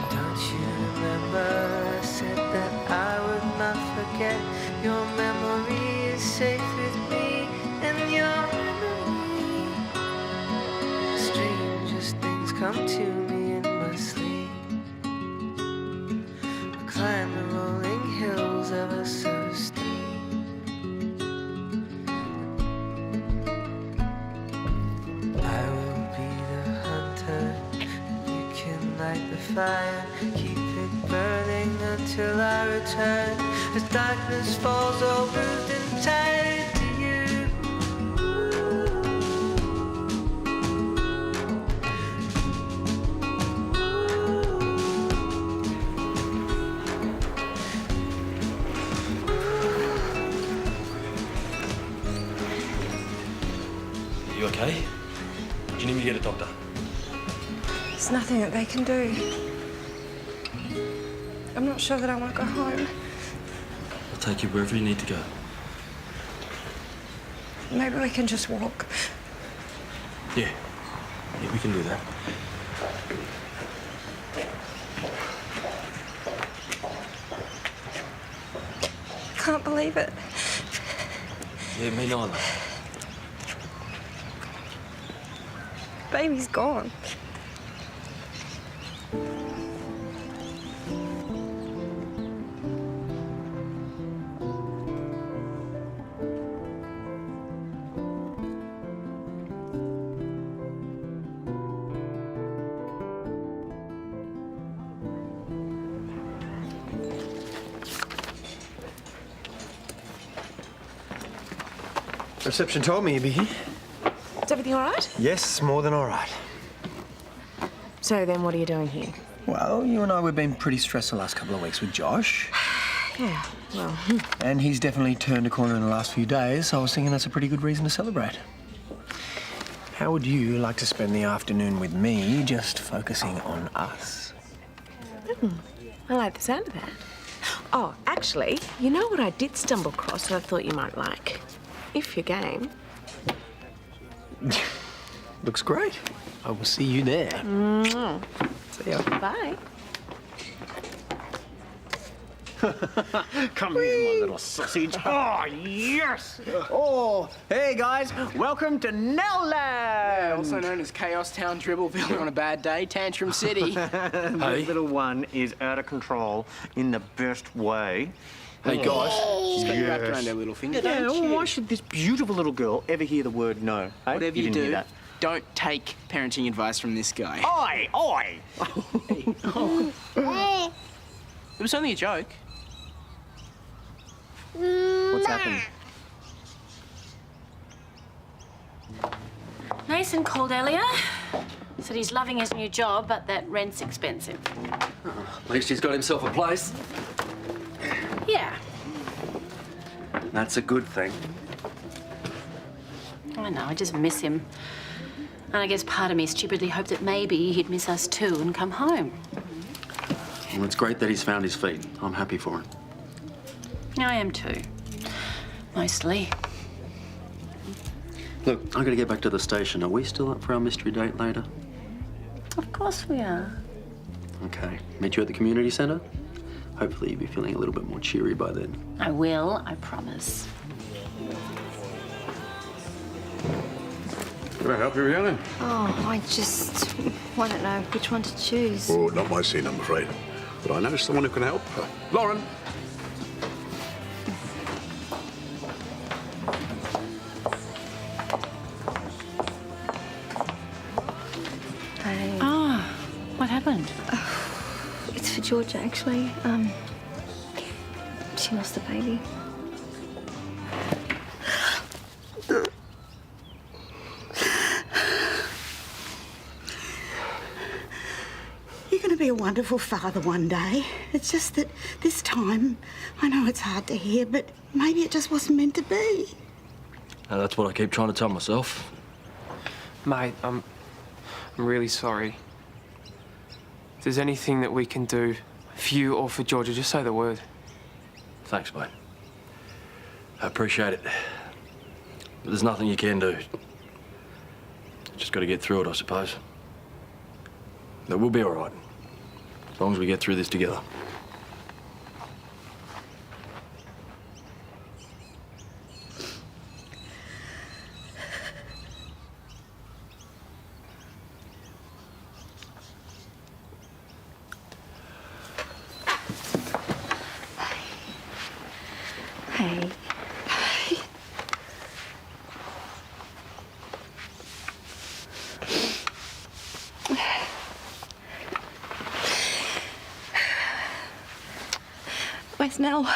Don't you remember I said that I would not forget? Your memory is safe with me and your memory. Strangest things come to me in my sleep. I climb the rolling hills ever so steep. I will be the hunter. You can light the fire, keep it burning until I return. As darkness falls, all bruised and tired to you. You okay? Do you need me to get a doctor? There's nothing that they can do. I'm not sure that I want to go home. I'll take you wherever you need to go. Maybe we can just walk. Yeah, we can do that. Can't believe it. Yeah, me neither. Baby's gone. Reception told me you'd be here. Is everything all right? Yes, more than all right. So then what are you doing here? Well, you and I, we've been pretty stressed the last couple of weeks with Josh. Yeah, well, And he's definitely turned a corner in the last few days, so I was thinking that's a pretty good reason to celebrate. How would you like to spend the afternoon with me, just focusing on us? I like the sound of that. Oh, actually, you know what I did stumble across that I thought you might like? If you're game. Looks great. I will see you there. See ya. Bye. Come here, my little sausage. Oh, yes! Oh, hey guys, welcome to Nellland! Also known as Chaos Town, Dribbleville on a bad day, Tantrum City. The little one is out of control in the best way. Hey guys, she's got you wrapped Yes. around her little finger, Yeah, don't you? why should this beautiful little girl ever hear the word no? Hey? Whatever you didn't hear do, that. don't take parenting advice from this guy. Oi, oi! It was only a joke. What's happened? Mason called earlier. Said he's loving his new job, but that rent's expensive. At least he's got himself a place. Yeah, That's a good thing. I know, I just miss him. And I guess part of me stupidly hoped that maybe he'd miss us too and come home. Well, it's great that he's found his feet. I'm happy for him. I am too. Mostly. Look, I've got to get back to the station. Are we still up for our mystery date later? Of course we are. Okay. Meet you at the community centre? Hopefully you'll be feeling a little bit more cheery by then. I will, I promise. Can I help you, Rhiannon? Oh, I don't know which one to choose. Oh, not my scene, I'm afraid. But I know someone who can help. Lauren. Hey. Ah, what happened? It's for Georgia, actually. She lost the baby. wonderful father one day. It's just that this time, I know it's hard to hear, but maybe it just wasn't meant to be. That's what I keep trying to tell myself. Mate, I'm really sorry. If there's anything that we can do for you or for Georgia, just say the word. Thanks, mate. I appreciate it. But there's nothing you can do. Just got to get through it, I suppose. But we'll be all right. As long as we get through this together. Hey. Where's Nell?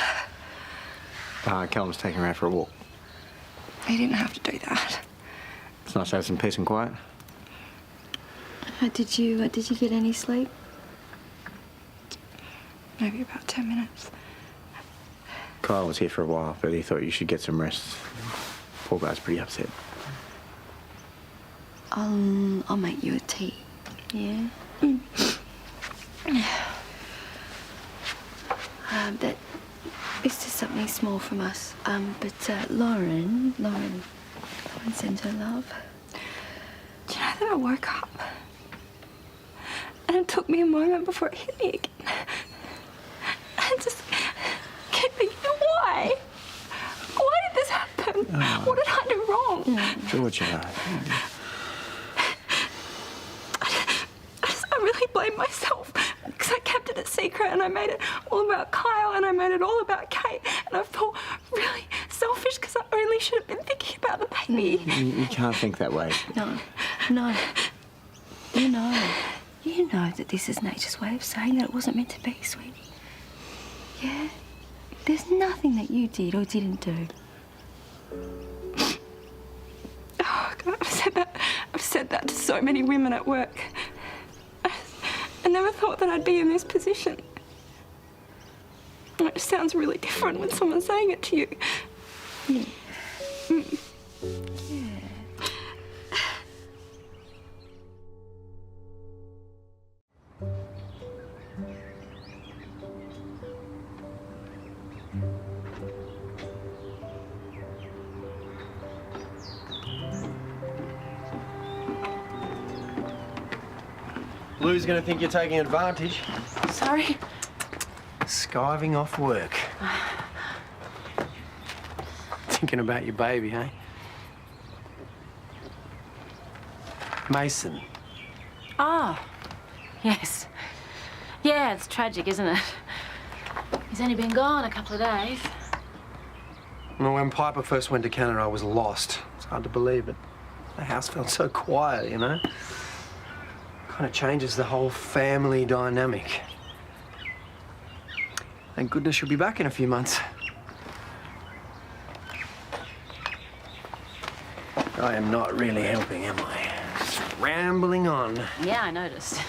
Calum's taking her out for a walk. He didn't have to do that. It's nice to have some peace and quiet. Did you get any sleep? Maybe about 10 minutes. Karl was here for a while, but he thought you should get some rest. Poor guy's pretty upset. I'll make you a tea. Yeah? That it's just something small from us. But Lauren sent her love. Do you know that I woke up and it took me a moment before it hit me again? And just kept thinking, why? Why did this happen? What did I do wrong? Georgia. I really blame myself because I kept it a secret and I made it all about Kyle and I made it all about Kate and I felt really selfish because I only should have been thinking about the baby. You can't think that way. No. You know that this is nature's way of saying that it wasn't meant to be, sweetie. Yeah? There's nothing that you did or didn't do. Oh, God, I've said that to so many women at work. I never thought that I'd be in this position. It just sounds really different when someone's saying it to you. Yeah. Yeah. Lou's gonna think you're taking advantage. Sorry? Skiving off work. Thinking about your baby, hey? Mason. Oh, yes. Yeah, it's tragic, isn't it? He's only been gone a couple of days. Well, when Piper first went to Canada, I was lost. It's hard to believe, but the house felt so quiet, you know? Kind of changes the whole family dynamic. Thank goodness she'll be back in a few months. I am not really helping, am I? Just rambling on. Yeah, I noticed.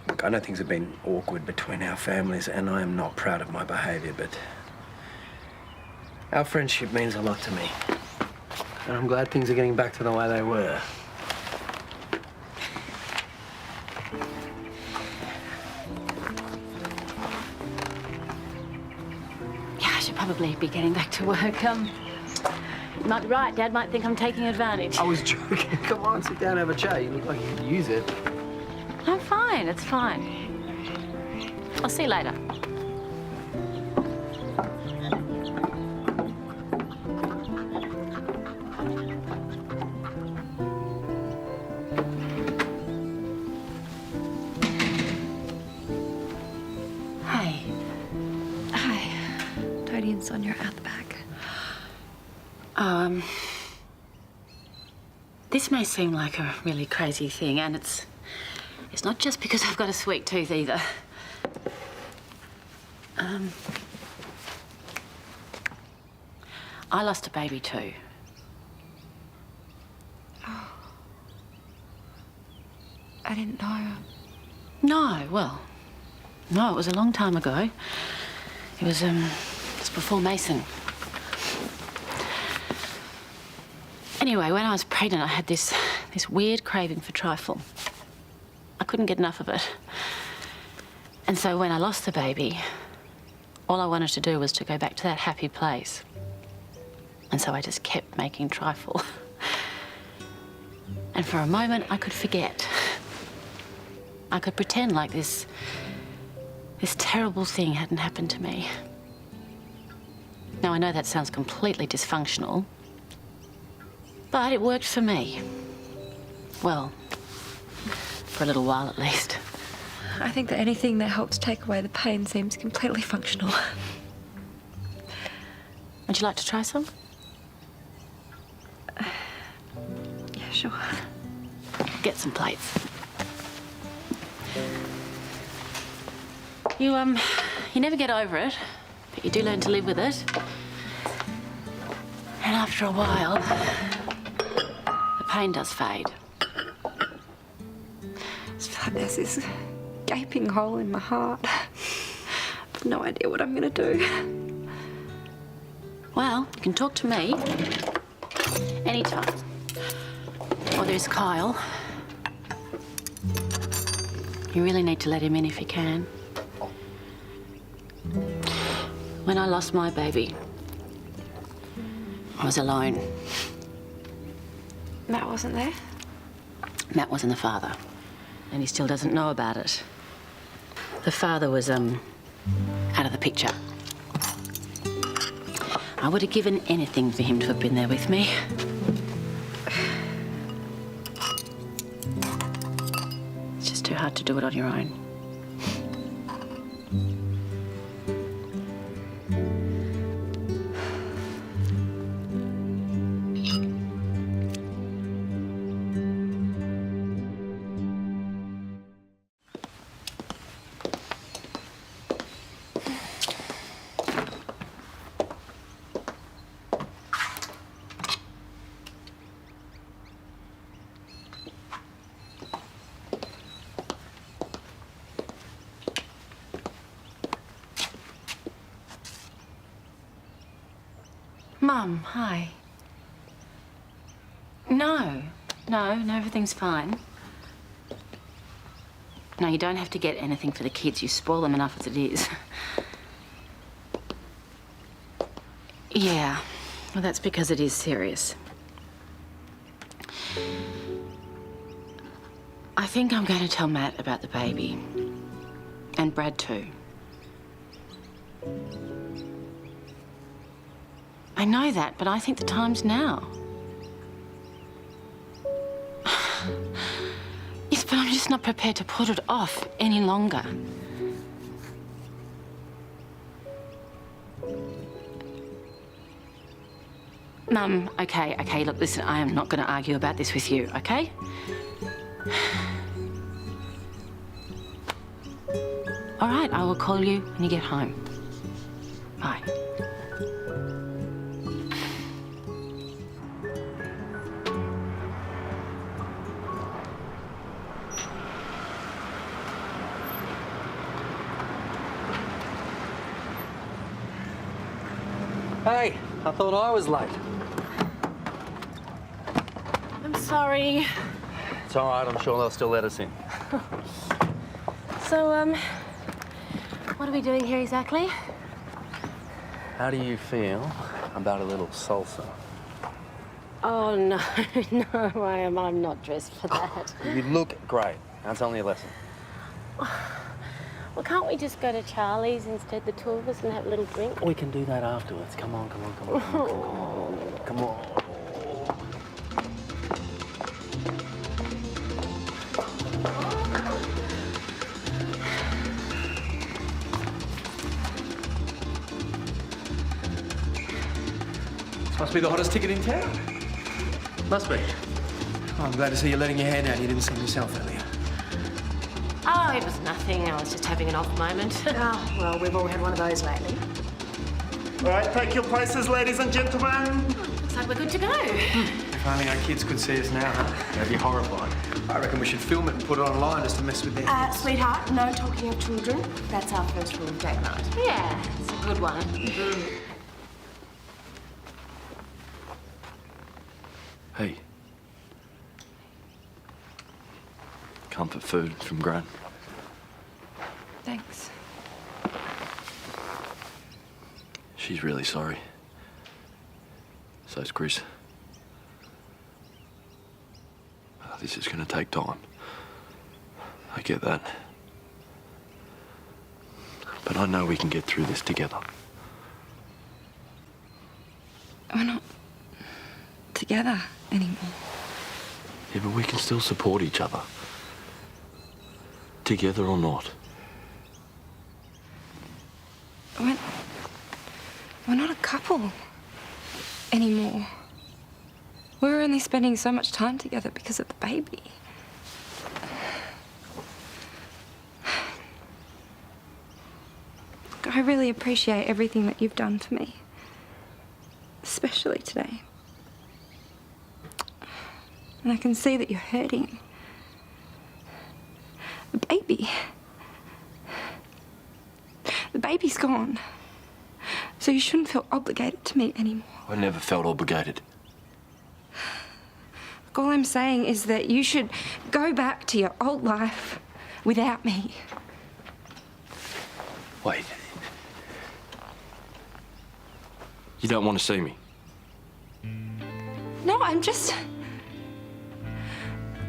Look, I know things have been awkward between our families, and I am not proud of my behaviour, but our friendship means a lot to me. And I'm glad things are getting back to the way they were. Yeah, I should probably be getting back to work. You might be right. Dad might think I'm taking advantage. I was joking. Come on, sit down and have a chat. You look like you could use it. I'm fine. It's fine. I'll see you later. Sonya out the back. This may seem like a really crazy thing, and it's not just because I've got a sweet tooth either. I lost a baby too. Oh. I didn't know. No, well, no, it was a long time ago. It was before Mason. Anyway, when I was pregnant, I had this weird craving for trifle. I couldn't get enough of it. And so when I lost the baby, all I wanted to do was to go back to that happy place. And so I just kept making trifle. And for a moment, I could forget. I could pretend like this terrible thing hadn't happened to me. Now, I know that sounds completely dysfunctional, but it worked for me. Well, for a little while at least. I think that anything that helps take away the pain seems completely functional. Would you like to try some? Yeah, sure. Get some plates. You never get over it, but you do learn to live with it. And after a while, the pain does fade. It's like there's this gaping hole in my heart. I've no idea what I'm gonna do. Well, you can talk to me anytime. Or there's Kyle. You really need to let him in if you can. When I lost my baby, I was alone. Matt wasn't there? Matt wasn't the father, and he still doesn't know about it. The father was, out of the picture. I would have given anything for him to have been there with me. It's just too hard to do it on your own. Mum, hi. No, everything's fine. No, you don't have to get anything for the kids. You spoil them enough as it is. Yeah, well, that's because it is serious. I think I'm going to tell Matt about the baby. And Brad, too. I know that, but I think the time's now. Yes, but I'm just not prepared to put it off any longer. Mum, okay, look, listen, I am not going to argue about this with you, okay? All right, I will call you when you get home. Bye. Hey, I thought I was late. I'm sorry. It's all right, I'm sure they'll still let us in. So, what are we doing here exactly? How do you feel about a little salsa? Oh, no, I'm not dressed for that. You look great. That's only a lesson. Well, can't we just go to Charlie's instead, the two of us, and have a little drink? We can do that afterwards. Come on. Come on. This must be the hottest ticket in town. Must be. Oh, I'm glad to see you letting your hair down. You didn't see yourself earlier. Oh, it was nothing. I was just having an off moment. Oh, well, we've all had one of those lately. All right, take your places, ladies and gentlemen. Looks like we're good to go. If only our kids could see us now, huh? They'd be horrified. I reckon we should film it and put it online just to mess with their heads. Sweetheart, no talking of children. That's our first rule of date night. Yeah, it's a good one. Hey. Comfort food from Gran. Thanks. She's really sorry. So's Chris. This is gonna take time. I get that. But I know we can get through this together. We're not together anymore. Yeah, but we can still support each other. Together or not. We're not a couple anymore. We were only spending so much time together because of the baby. I really appreciate everything that you've done for me, especially today. And I can see that you're hurting. The baby's gone. So you shouldn't feel obligated to me anymore. I never felt obligated. All I'm saying is that you should go back to your old life without me. Wait. You don't want to see me? No, I'm just...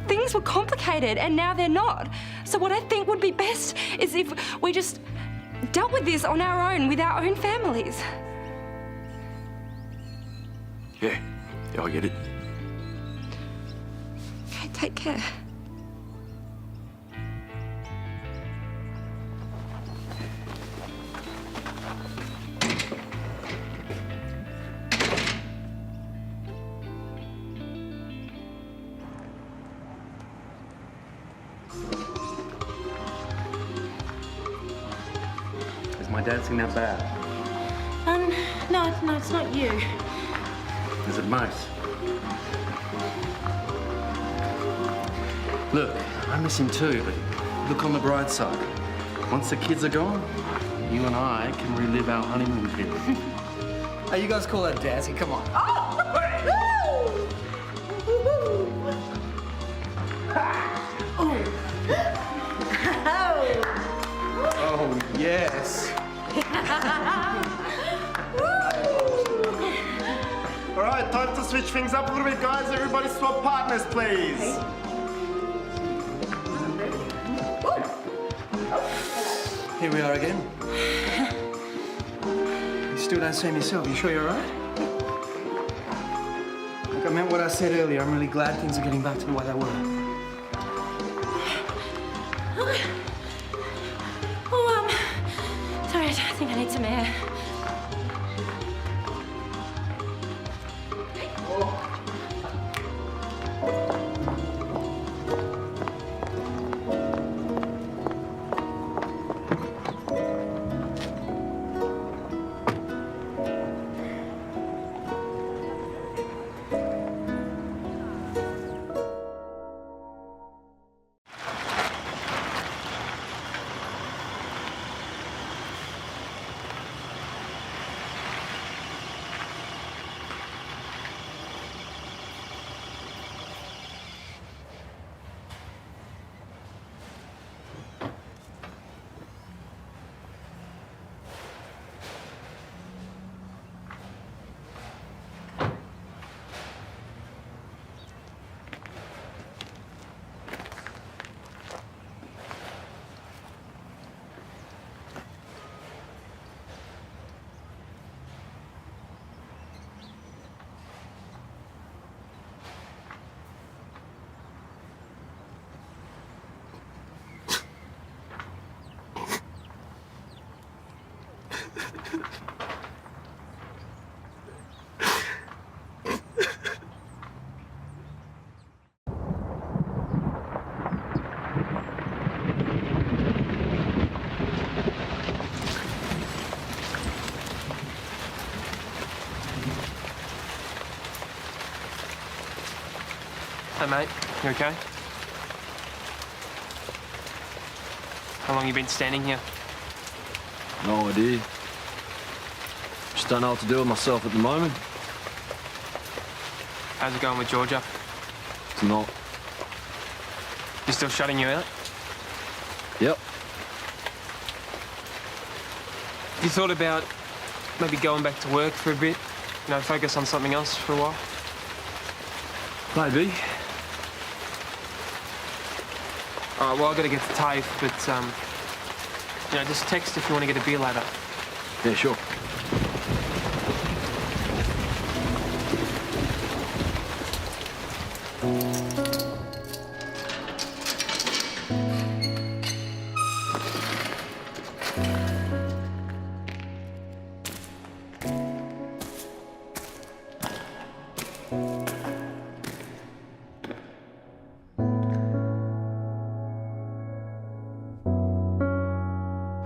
Things were complicated and now they're not. So what I think would be best is if we just dealt with this on our own with our own families. Yeah, I get it. Okay, take care. Is my dancing that bad? No, it's not you. Is it Mouse? Look, I miss him too, but look on the bright side. Once the kids are gone, you and I can relive our honeymoon period. Hey, you guys call that dancing? Come on. Oh, yes. All right, time to switch things up a little bit, guys. Everybody swap partners, please. Here we are again. You still don't seem yourself. You sure you're all right? Look, I meant what I said earlier. I'm really glad things are getting back to the way they were. Sorry, I think I need some air. Hey, mate. You okay? How long you been standing here? No idea. Just don't know what to do with myself at the moment. How's it going with Georgia? It's not. You still shutting you out? Yep. You thought about maybe going back to work for a bit? You know, focus on something else for a while? Maybe. All right, well, I've got to get to TAFE, but, you know, just text if you want to get a beer later. Yeah, sure.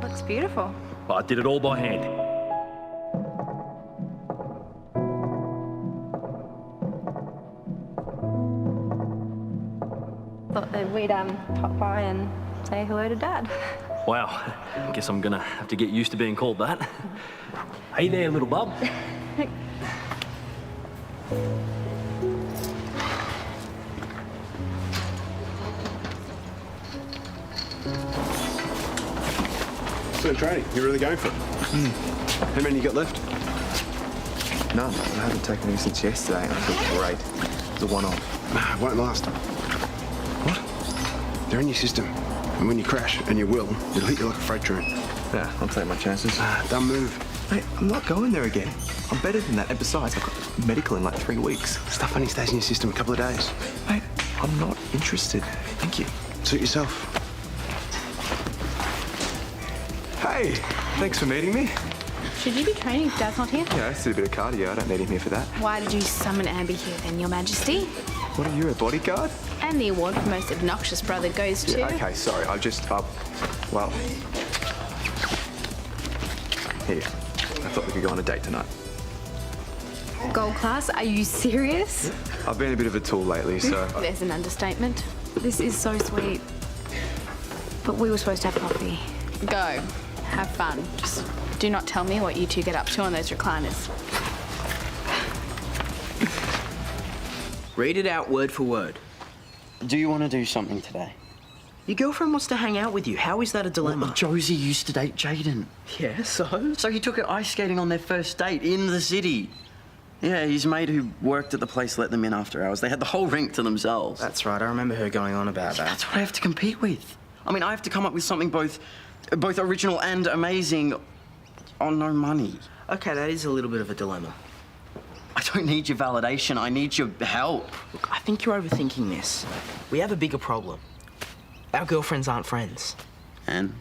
Looks beautiful. Well, I did it all by hand. Thought that we'd pop by and say hello to Dad. Wow, I guess I'm gonna have to get used to being called that. Hey there, little bub. So, training, you really going for it? How many you got left? None. I haven't taken any since yesterday, and I feel great. It's a one-off. Nah, it won't last. What? They're in your system. And when you crash, and you will, it'll hit you like a freight train. Yeah, I'll take my chances. Dumb move. Mate, I'm not going there again. I'm better than that. And besides, I've got medical in like 3 weeks. Stuff only stays in your system a couple of days. Mate, I'm not interested. Thank you. Suit yourself. Hey, thanks for meeting me. Should you be training if Dad's not here? Yeah, I just did a bit of cardio. I don't need him here for that. Why did you summon Amber here then, Your Majesty? What are you, a bodyguard? And the award for most obnoxious brother goes to... Yeah, okay, sorry. I just, well... Here. I thought we could go on a date tonight. Gold class, are you serious? I've been a bit of a tool lately, so... There's an understatement. This is so sweet. But we were supposed to have coffee. Go. Have fun. Just do not tell me what you two get up to on those recliners. Read it out word for word. Do you want to do something today? Your girlfriend wants to hang out with you. How is that a dilemma? Well, Josie used to date Jaden. Yeah, so? So he took her ice skating on their first date in the city. Yeah, his mate who worked at the place let them in after hours. They had the whole rink to themselves. That's right. I remember her going on about that. That's what I have to compete with. I mean, I have to come up with something both original and amazing on no money. Okay, that is a little bit of a dilemma. I don't need your validation. I need your help. Look, I think you're overthinking this. We have a bigger problem. Our girlfriends aren't friends. And?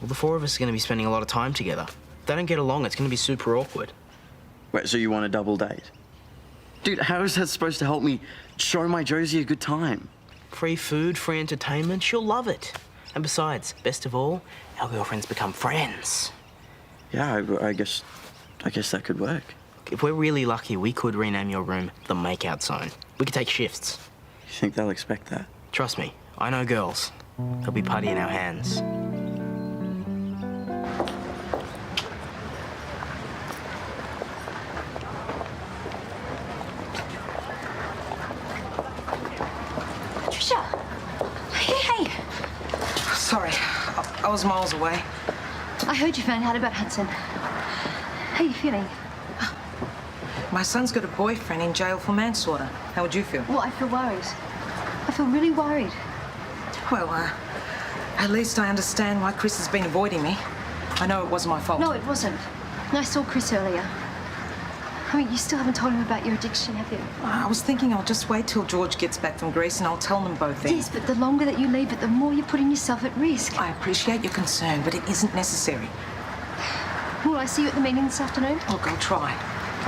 Well, the four of us are going to be spending a lot of time together. If they don't get along, it's going to be super awkward. Wait, so you want a double date? Dude, how is that supposed to help me show my Josie a good time? Free food, free entertainment, she'll love it. And besides, best of all, our girlfriends become friends. Yeah, I guess that could work. If we're really lucky, we could rename your room the Makeout Zone. We could take shifts. You think they'll expect that? Trust me, I know girls. They'll be putty in our hands. Trisha! Hey! Sorry, I was miles away. I heard you found out about Hudson. How are you feeling? My son's got a boyfriend in jail for manslaughter. How would you feel? Well, I feel worried. I feel really worried. Well, at least I understand why Chris has been avoiding me. I know it wasn't my fault. No, it wasn't. I saw Chris earlier. I mean, you still haven't told him about your addiction, have you? I was thinking I'll just wait till George gets back from Greece and I'll tell them both then. Yes, but the longer that you leave it, the more you're putting yourself at risk. I appreciate your concern, but it isn't necessary. Will I see you at the meeting this afternoon? Look, I'll try.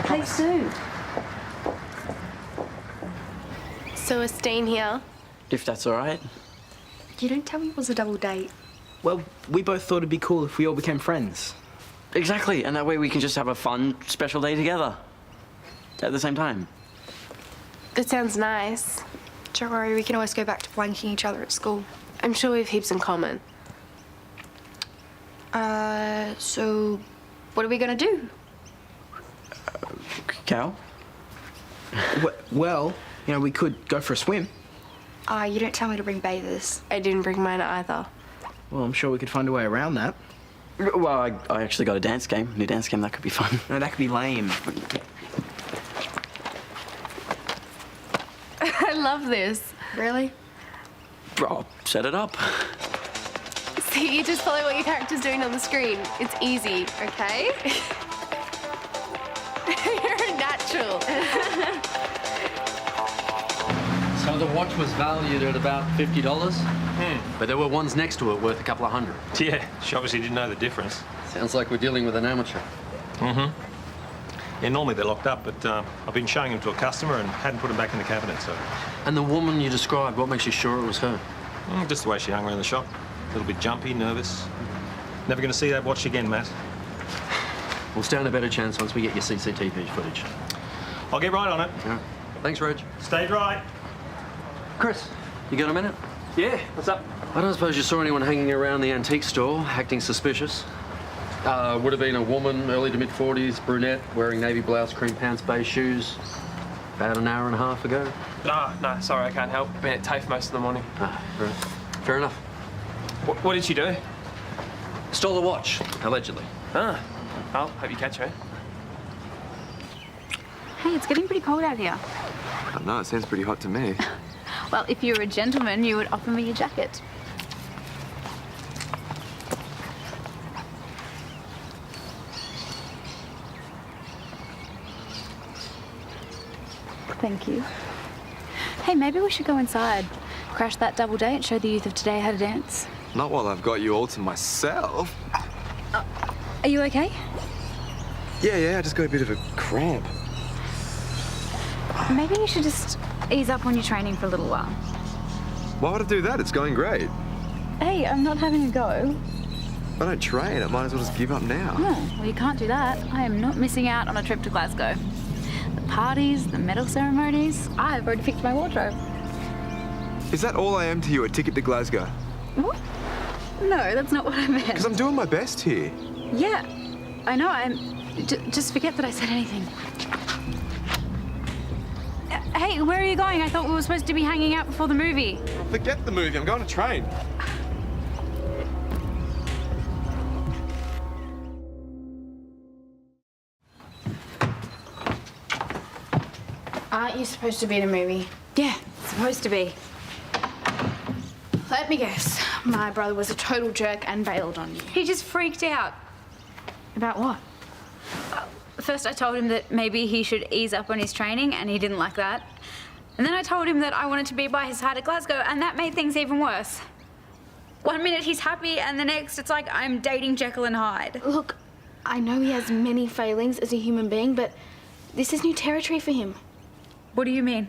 Please do. So we're staying here? If that's all right. You don't tell me it was a double date. Well, we both thought it'd be cool if we all became friends. Exactly, and that way we can just have a fun, special day together. At the same time. That sounds nice. Don't worry, we can always go back to blanking each other at school. I'm sure we have heaps in common. So what are we gonna do? Cal? Well, you know, we could go for a swim. You don't tell me to bring bathers. I didn't bring mine either. Well, I'm sure we could find a way around that. Well, I actually got a dance game. New dance game, that could be fun. No, that could be lame. I love this. Really? Bro, set it up. See, you just follow what your character's doing on the screen. It's easy, okay? You're a natural. So the watch was valued at about $50, but there were ones next to it worth a couple of hundred. Yeah, she obviously didn't know the difference. Sounds like we're dealing with an amateur. Yeah, normally they're locked up, but I've been showing them to a customer and hadn't put them back in the cabinet, so... And the woman you described, what makes you sure it was her? Just the way she hung around the shop. A little bit jumpy, nervous. Never going to see that watch again, Matt. We'll stand a better chance once we get your CCTV footage. I'll get right on it. Yeah. Thanks, Reg. Stay dry. Chris, you got a minute? Yeah, what's up? I don't suppose you saw anyone hanging around the antique store, acting suspicious. Would have been a woman, early to mid-40s, brunette, wearing navy blouse, cream pants, beige shoes. About an hour and a half ago. No, sorry, I can't help. Been at TAFE most of the morning. Fair enough. What did she do? Stole a watch, allegedly. Well, hope you catch her. Hey, it's getting pretty cold out here. I don't know, it sounds pretty hot to me. Well, if you were a gentleman, you would offer me a jacket. Thank you. Hey, maybe we should go inside. Crash that double date, show the youth of today how to dance. Not while I've got you all to myself. Are you okay? Yeah, I just got a bit of a cramp. Maybe you should just ease up on your training for a little while. Why would I do that? It's going great. Hey, I'm not having a go. If I don't train, I might as well just give up now. Oh, well, you can't do that. I am not missing out on a trip to Glasgow. The parties, the medal ceremonies, I've already picked my wardrobe. Is that all I am to you, a ticket to Glasgow? What? No, that's not what I meant. Because I'm doing my best here. Yeah, I know. Just forget that I said anything. Hey, where are you going? I thought we were supposed to be hanging out before the movie. Forget the movie. I'm going to train. Aren't you supposed to be in a movie? Yeah, supposed to be. Let me guess. My brother was a total jerk and bailed on you. He just freaked out. About what? First, I told him that maybe he should ease up on his training, and he didn't like that. And then I told him that I wanted to be by his side at Glasgow, and that made things even worse. One minute he's happy, and the next it's like I'm dating Jekyll and Hyde. Look, I know he has many failings as a human being, but this is new territory for him. What do you mean?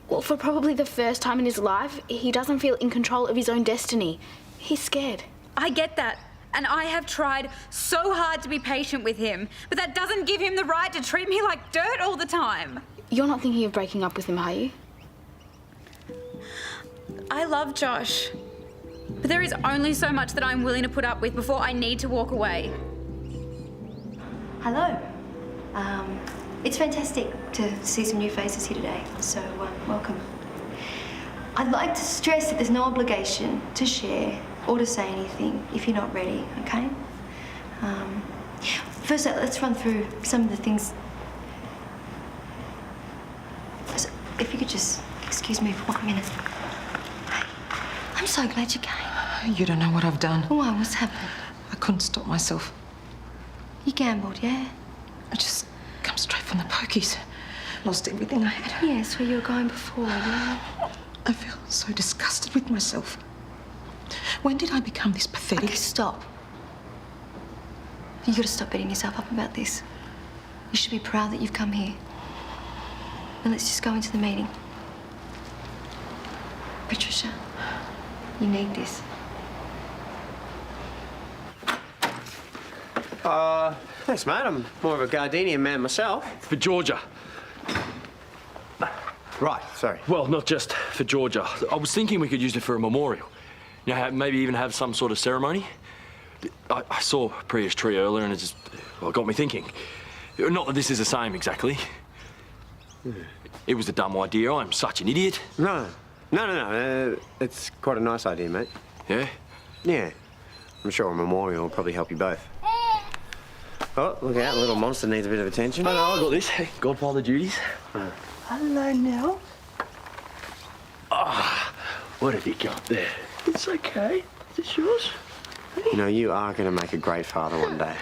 Well, for probably the first time in his life, he doesn't feel in control of his own destiny. He's scared. I get that. And I have tried so hard to be patient with him, but that doesn't give him the right to treat me like dirt all the time. You're not thinking of breaking up with him, are you? I love Josh, but there is only so much that I'm willing to put up with before I need to walk away. Hello. It's fantastic to see some new faces here today, so welcome. I'd like to stress that there's no obligation to share or to say anything if you're not ready, okay? First, let's run through some of the things. So, if you could just excuse me for 1 minute. I'm so glad you came. You don't know what I've done. Why? What's happened? I couldn't stop myself. You gambled, yeah? I just come straight from the pokies. Lost everything I had. Yes, where you were going before, yeah? I feel so disgusted with myself. When did I become this pathetic? Okay, stop. You gotta stop beating yourself up about this. You should be proud that you've come here. Now let's just go into the meeting. Patricia, you need this. Thanks, mate. I'm more of a Gardenian man myself. For Georgia. Right, sorry. Well, not just for Georgia. I was thinking we could use it for a memorial. You know, maybe even have some sort of ceremony. I saw Priya's tree earlier and it just, well, it got me thinking. Not that this is the same exactly. It was a dumb idea. I'm such an idiot. No. It's quite a nice idea, mate. Yeah? Yeah. I'm sure a memorial will probably help you both. Oh, look out, the little monster needs a bit of attention. Oh, no, I got this. Hey, Godfather duties. Hello, Nell. Ah, what have you got there? It's okay. Is this yours? You know, you are going to make a great father one day.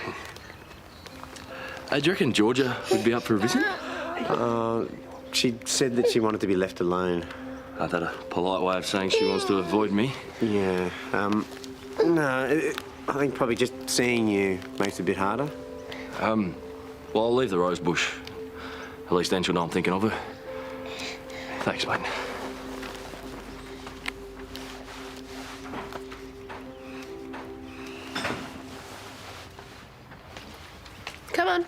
Hey, do you reckon Georgia would be up for a visit? She said that she wanted to be left alone. Is that a polite way of saying she wants to avoid me? Yeah, no, I think probably just seeing you makes it a bit harder. Well, I'll leave the rose bush. At least then she'll know I'm thinking of her. Thanks, mate. Come on.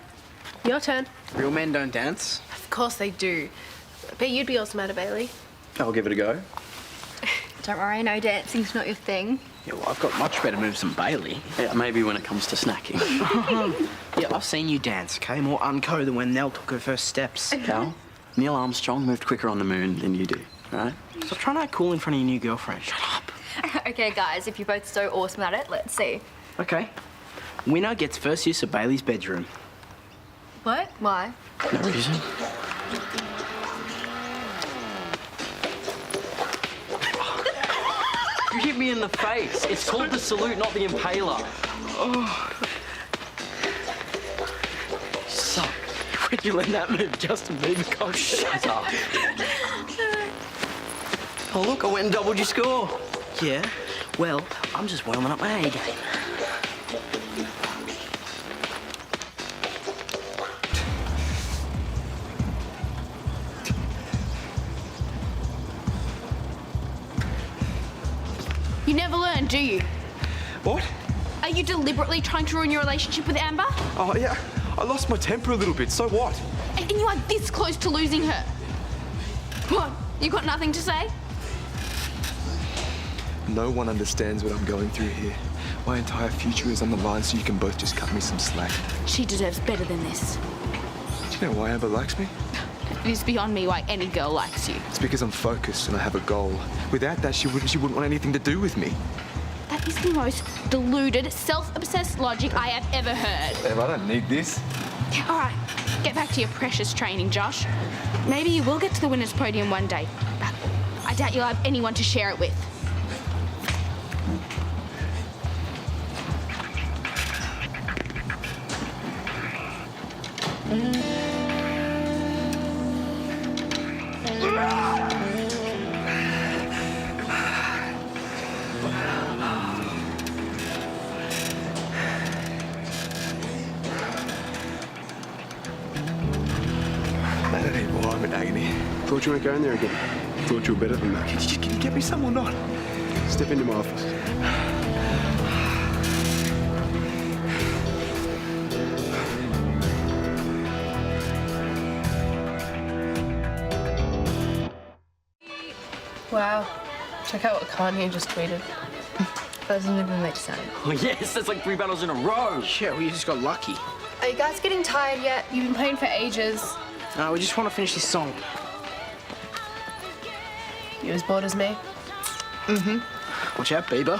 Your turn. Real men don't dance. Of course they do. But you'd be awesome at it, Bailey. I'll give it a go. Don't worry, I know dancing's not your thing. Yeah, well, I've got much better moves than Bailey. Yeah, maybe when it comes to snacking. Yeah, I've seen you dance, okay? More unco than when Nell took her first steps. Cal, Neil Armstrong moved quicker on the moon than you do, right? Stop trying to act cool in front of your new girlfriend. Shut up. Okay, guys, if you're both so awesome at it, let's see. Okay. Winner gets first use of Bailey's bedroom. What? Why? No reason. You hit me in the face. It's called the salute, not the impaler. Oh. Suck. Where'd you learn that move, Justin Bieber? Oh, shut up. Oh, look, I went and doubled your score. Yeah? Well, I'm just warming up my A game. You never learn, do you? What? Are you deliberately trying to ruin your relationship with Amber? Oh, yeah. I lost my temper a little bit, so what? And you are this close to losing her. What? You got nothing to say? No one understands what I'm going through here. My entire future is on the line, so you can both just cut me some slack. She deserves better than this. Do you know why Amber likes me? It is beyond me why any girl likes you. It's because I'm focused and I have a goal. Without that, she wouldn't want anything to do with me. That is the most deluded, self-obsessed logic I have ever heard. Em, I don't need this. All right, get back to your precious training, Josh. Maybe you will get to the winner's podium one day, but I doubt you'll have anyone to share it with. I don't need more. I'm in agony. Thought you weren't going there again. Thought you were better than that. Can you get me some or not? Step into my office. Wow. Check out what Kanye just tweeted. Doesn't even make sense. Oh, yes, that's like 3 battles in a row. Yeah, well, you just got lucky. Are you guys getting tired yet? You've been playing for ages. No, we just want to finish this song. You as bored as me? Mm-hmm. Watch out, Bieber.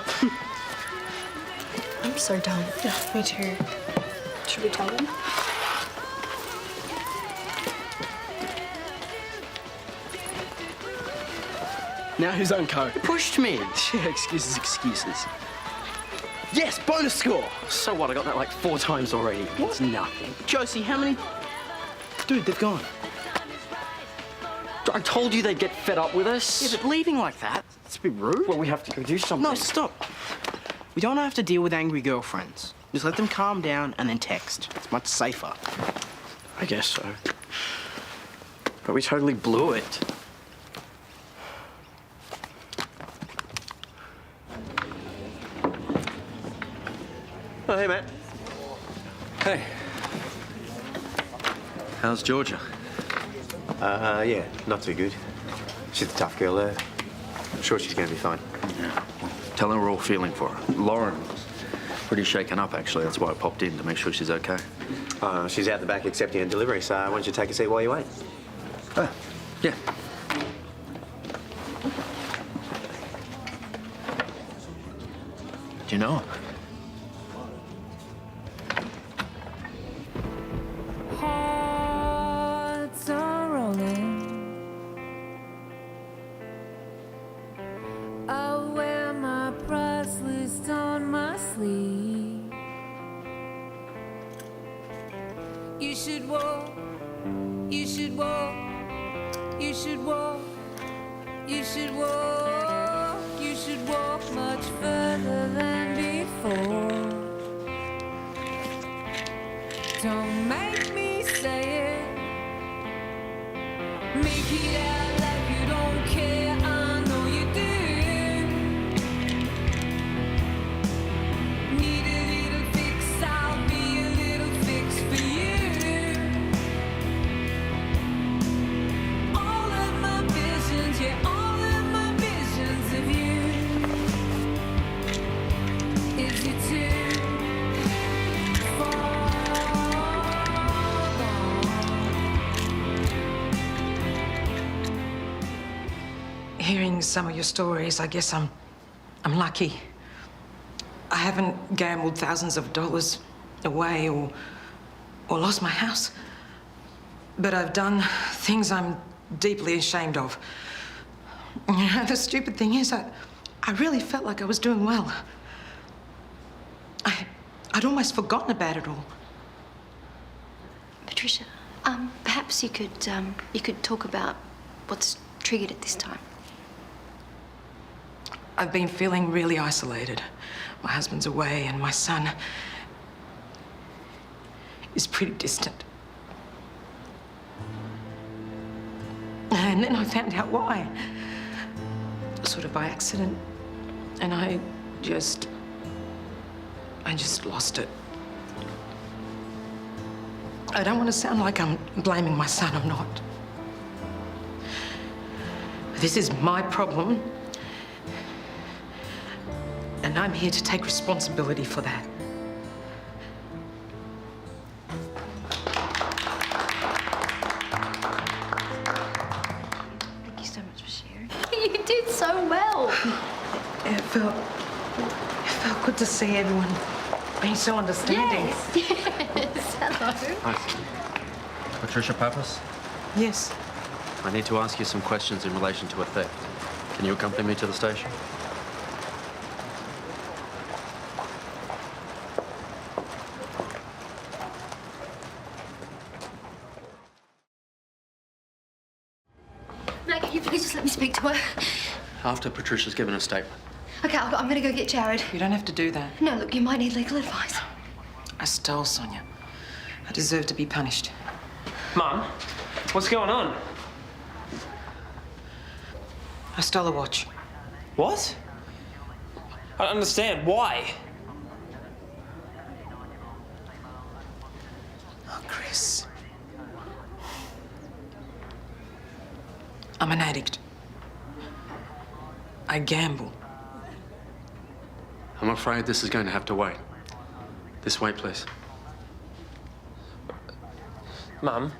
I'm so done. Yeah, me too. Should we tell them? Now who's on code? Pushed me. Yeah, excuses. Yes, bonus score. So what? I got that like 4 times already. It's nothing. Josie, how many? Dude, they've gone. I told you they'd get fed up with us. Yeah, but leaving like that, it's a bit rude. Well, we have to go do something. No, stop. We don't have to deal with angry girlfriends. Just let them calm down and then text. It's much safer. I guess so. But we totally blew it. Oh, hey, Matt. Hey. How's Georgia? Yeah, not too good. She's a tough girl, though. sure she's going to be fine. Yeah. Well, tell her we're all feeling for her. Lauren was pretty shaken up, actually. That's why I popped in, to make sure she's okay. She's out the back accepting a delivery, so why don't you take a seat while you wait? Oh, yeah. Do you know her? Hearts are rolling. I wear my price list on my sleeve. You should walk, you should walk, you should walk, you should walk, you should walk much further than before. Don't make me say it. Make it out like you don't care. I know you do. Need a little fix, I'll be a little fix for you. All of my visions, yeah, all of my visions of you. Is it too far? Hearing some of your stories, I guess I'm lucky. I haven't gambled thousands of dollars away or lost my house. But I've done things I'm deeply ashamed of. You know, the stupid thing is, I really felt like I was doing well. I'd almost forgotten about it all. Patricia, perhaps you could talk about what's triggered it this time. I've been feeling really isolated. My husband's away and my son is pretty distant. And then I found out why. Sort of by accident. And I just lost it. I don't want to sound like I'm blaming my son, I'm not. This is my problem. And I'm here to take responsibility for that. Thank you so much for sharing. You did so well. It felt good to see everyone being so understanding. Yes. Hello. Hi. Patricia Pappas? Yes. I need to ask you some questions in relation to a theft. Can you accompany me to the station? Can you please just let me speak to her? After Patricia's given a statement. Okay, I'm gonna go get Jared. You don't have to do that. No, look, you might need legal advice. I stole Sonya. I deserve to be punished. Mum, what's going on? I stole a watch. What? I don't understand. Why? Oh, Chris. I'm an addict. I gamble. I'm afraid this is going to have to wait. This way, please. Mum.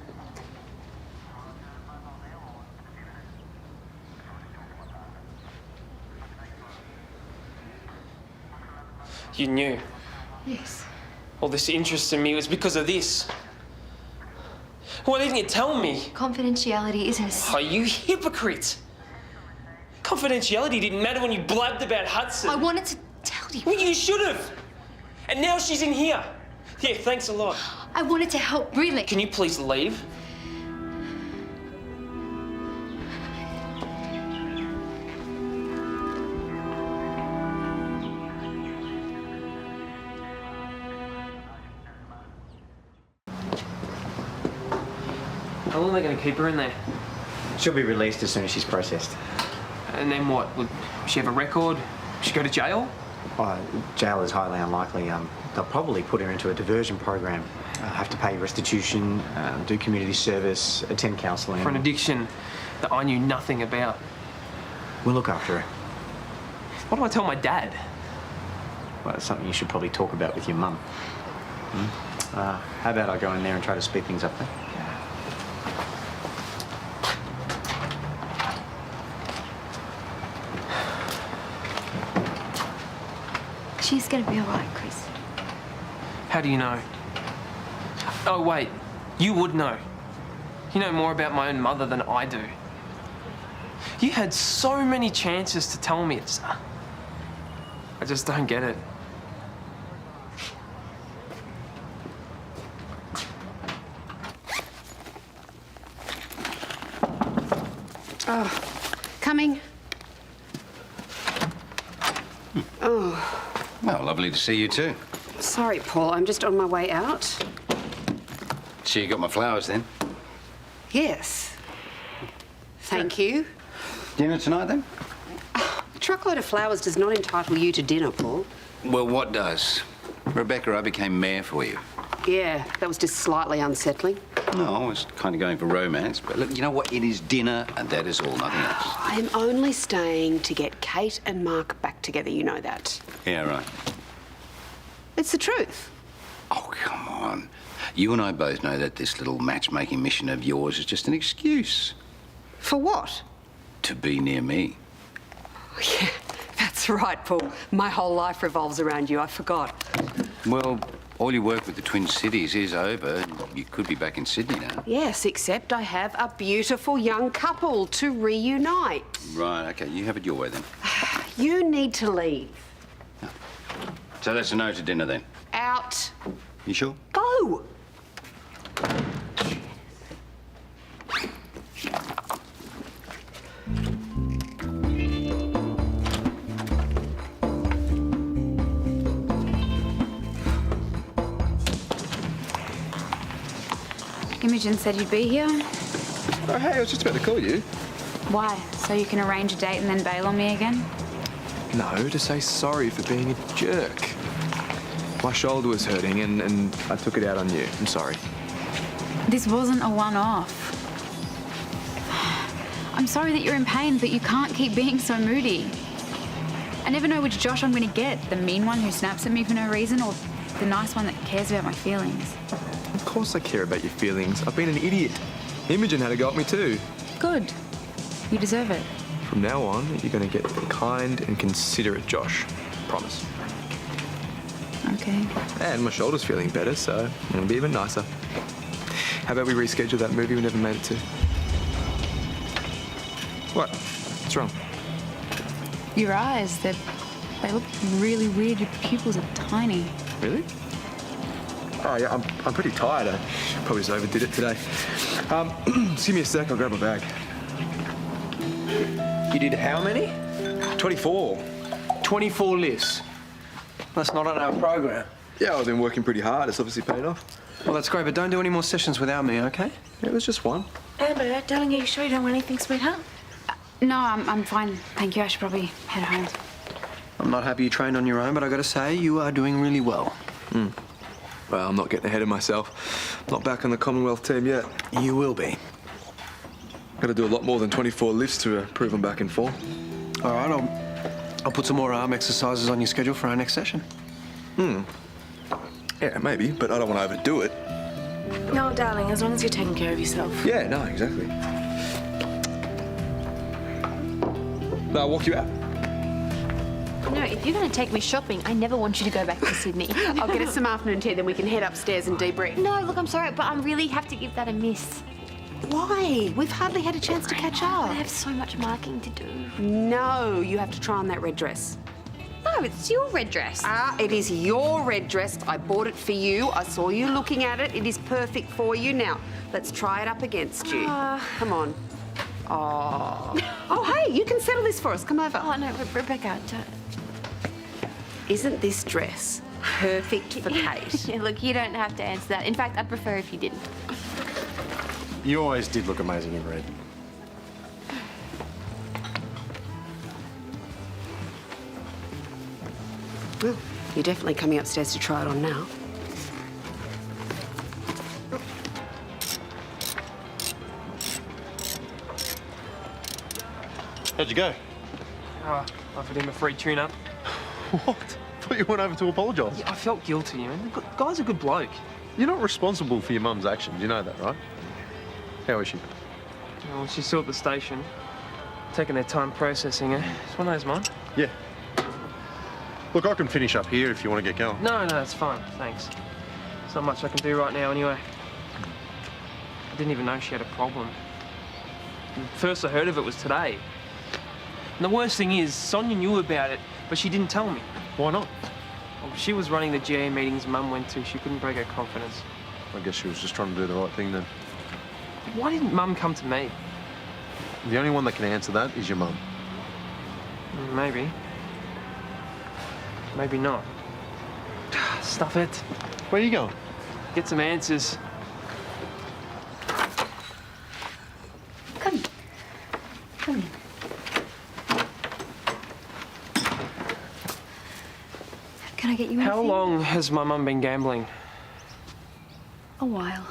You knew. Yes. All this interest in me was because of this. Why didn't you tell me? Confidentiality isn't a... Oh, you hypocrite! Confidentiality didn't matter when you blabbed about Hudson. I wanted to tell you. Well, you should have. And now she's in here. Yeah, thanks a lot. I wanted to help, really. Can you please leave? How long are they going to keep her in there? She'll be released as soon as she's processed. And then what? Will she have a record? Will she go to jail? Jail is highly unlikely. They'll probably put her into a diversion program. Have to pay restitution, do community service, attend counselling. For an addiction that I knew nothing about. We'll look after her. What do I tell my dad? Well, it's something you should probably talk about with your mum. How about I go in there and try to speed things up then? She's gonna be all right, Chris. How do you know? Oh, wait. You would know. You know more about my own mother than I do. You had so many chances to tell me it's... I just don't get it. Oh, coming. Oh. Well, lovely to see you too. Sorry, Paul, I'm just on my way out. So you got my flowers then? Yes. Thank you. Dinner tonight then? A truckload of flowers does not entitle you to dinner, Paul. Well, what does? Rebecca, I became mayor for you. Yeah, that was just slightly unsettling. No, I was kind of going for romance, but look, you know what? It is dinner, and that is all, nothing else. I'm only staying to get Kate and Mark back together, you know that. Yeah, right. It's the truth. Oh, come on. You and I both know that this little matchmaking mission of yours is just an excuse. For what? To be near me. Yeah, that's right, Paul. My whole life revolves around you. I forgot. Well, all your work with the Twin Cities is over, and you could be back in Sydney now. Yes, except I have a beautiful young couple to reunite. Right, okay, you have it your way then. You need to leave. So that's a no to dinner then? Out. You sure? Go! Imogen said you'd be here. Oh, hey, I was just about to call you. Why? So you can arrange a date and then bail on me again? No, to say sorry for being a jerk. My shoulder was hurting and I took it out on you. I'm sorry. This wasn't a one-off. I'm sorry that you're in pain, but you can't keep being so moody. I never know which Josh I'm going to get. The mean one who snaps at me for no reason, or the nice one that cares about my feelings. Of course I care about your feelings. I've been an idiot. Imogen had a go at me too. Good. You deserve it. From now on, you're going to get the kind and considerate Josh. Promise. Okay. And my shoulder's feeling better, so it'll be even nicer. How about we reschedule that movie we never made it to? What? What's wrong? Your eyes, they look really weird. Your pupils are tiny. Really? Oh, yeah, I'm pretty tired. I probably just overdid it today. Just give me a sec, I'll grab my bag. You did how many? 24. 24 lifts. That's not on our program. Yeah, I've been working pretty hard. It's obviously paid off. Well, that's great, but don't do any more sessions without me, okay? Yeah, it was just one. Amber, darling, are you sure you don't want anything, sweetheart? No, I'm fine. Thank you. I should probably head home. I'm not happy you trained on your own, but I gotta say, you are doing really well. Well, I'm not getting ahead of myself. Not back on the Commonwealth team yet. You will be. Got to do a lot more than 24 lifts to prove I'm back in form. All right, I'll put some more arm exercises on your schedule for our next session. Yeah, maybe, but I don't want to overdo it. No, darling, as long as you're taking care of yourself. Yeah, no, exactly. No, I'll walk you out. No, if you're going to take me shopping, I never want you to go back to Sydney. I'll get us some afternoon tea, then we can head upstairs and debrief. No, look, I'm sorry, but I really have to give that a miss. Why? We've hardly had a chance to catch up. I have so much marking to do. No, you have to try on that red dress. No, it's your red dress. It is your red dress. I bought it for you. I saw you looking at it. It is perfect for you. Now, let's try it up against you. Come on. Oh, hey, you can settle this for us. Come over. Oh, no, Rebecca, don't. Isn't this dress perfect for Kate? Yeah, look, you don't have to answer that. In fact, I'd prefer if you didn't. You always did look amazing in red. Well, you're definitely coming upstairs to try it on now. How'd you go? Offered him a free tune-up. What? Thought you went over to apologise. Yeah, I felt guilty, man. The guy's a good bloke. You're not responsible for your mum's actions. You know that, right? How is she? Well, she's still at the station. Taking their time processing her. It's one of those, mine. Yeah. Look, I can finish up here if you want to get going. No, it's fine. Thanks. There's not much I can do right now anyway. I didn't even know she had a problem. The first I heard of it was today. And the worst thing is, Sonya knew about it, but she didn't tell me. Why not? Well, she was running the GA meetings Mum went to. She couldn't break her confidence. I guess she was just trying to do the right thing then. Why didn't Mum come to me? The only one that can answer that is your mum. Maybe. Maybe not. Stuff it. Where are you going? Get some answers. Come in. Come in. Can I get you anything? How long has my mum been gambling? A while.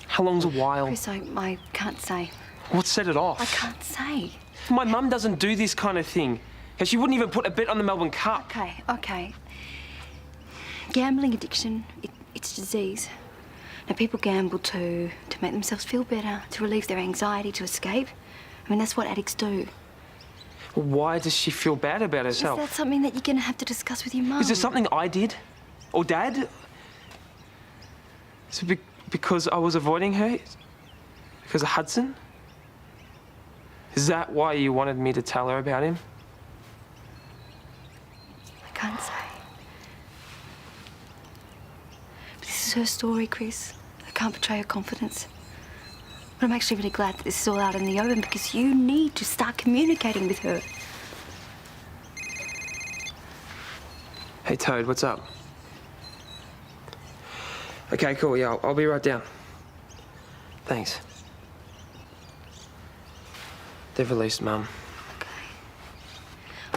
How long's a while? Chris, I can't say. What set it off? I can't say. My mum doesn't do this kind of thing. She wouldn't even put a bet on the Melbourne Cup. Okay. Gambling addiction, it's disease. Now, people gamble to make themselves feel better, to relieve their anxiety, to escape. I mean, that's what addicts do. Why does she feel bad about herself? Is that something that you're going to have to discuss with your mum? Is there something I did? Or Dad? Is it because I was avoiding her? Because of Hudson? Is that why you wanted me to tell her about him? I can't say. But this is her story, Chris. I can't betray her confidence. But I'm actually really glad that this is all out in the open because you need to start communicating with her. Hey, Toad, what's up? Okay, cool, yeah, I'll be right down. Thanks. They've released Mum.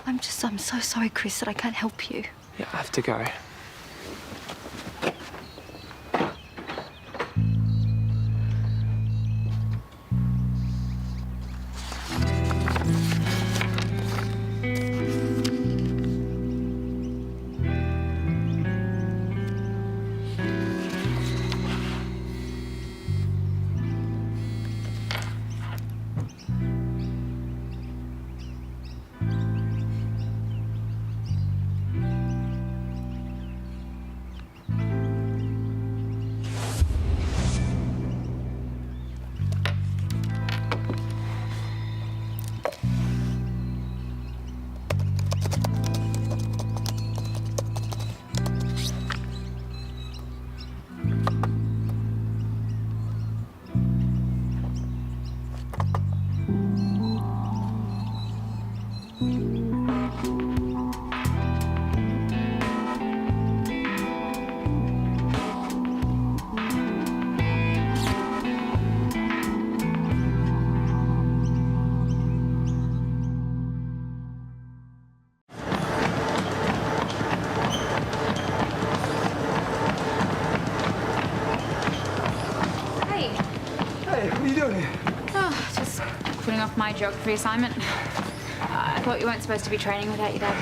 I'm so sorry, Chris, that I can't help you. Yeah, I have to go. My geography assignment. I thought you weren't supposed to be training without your dad.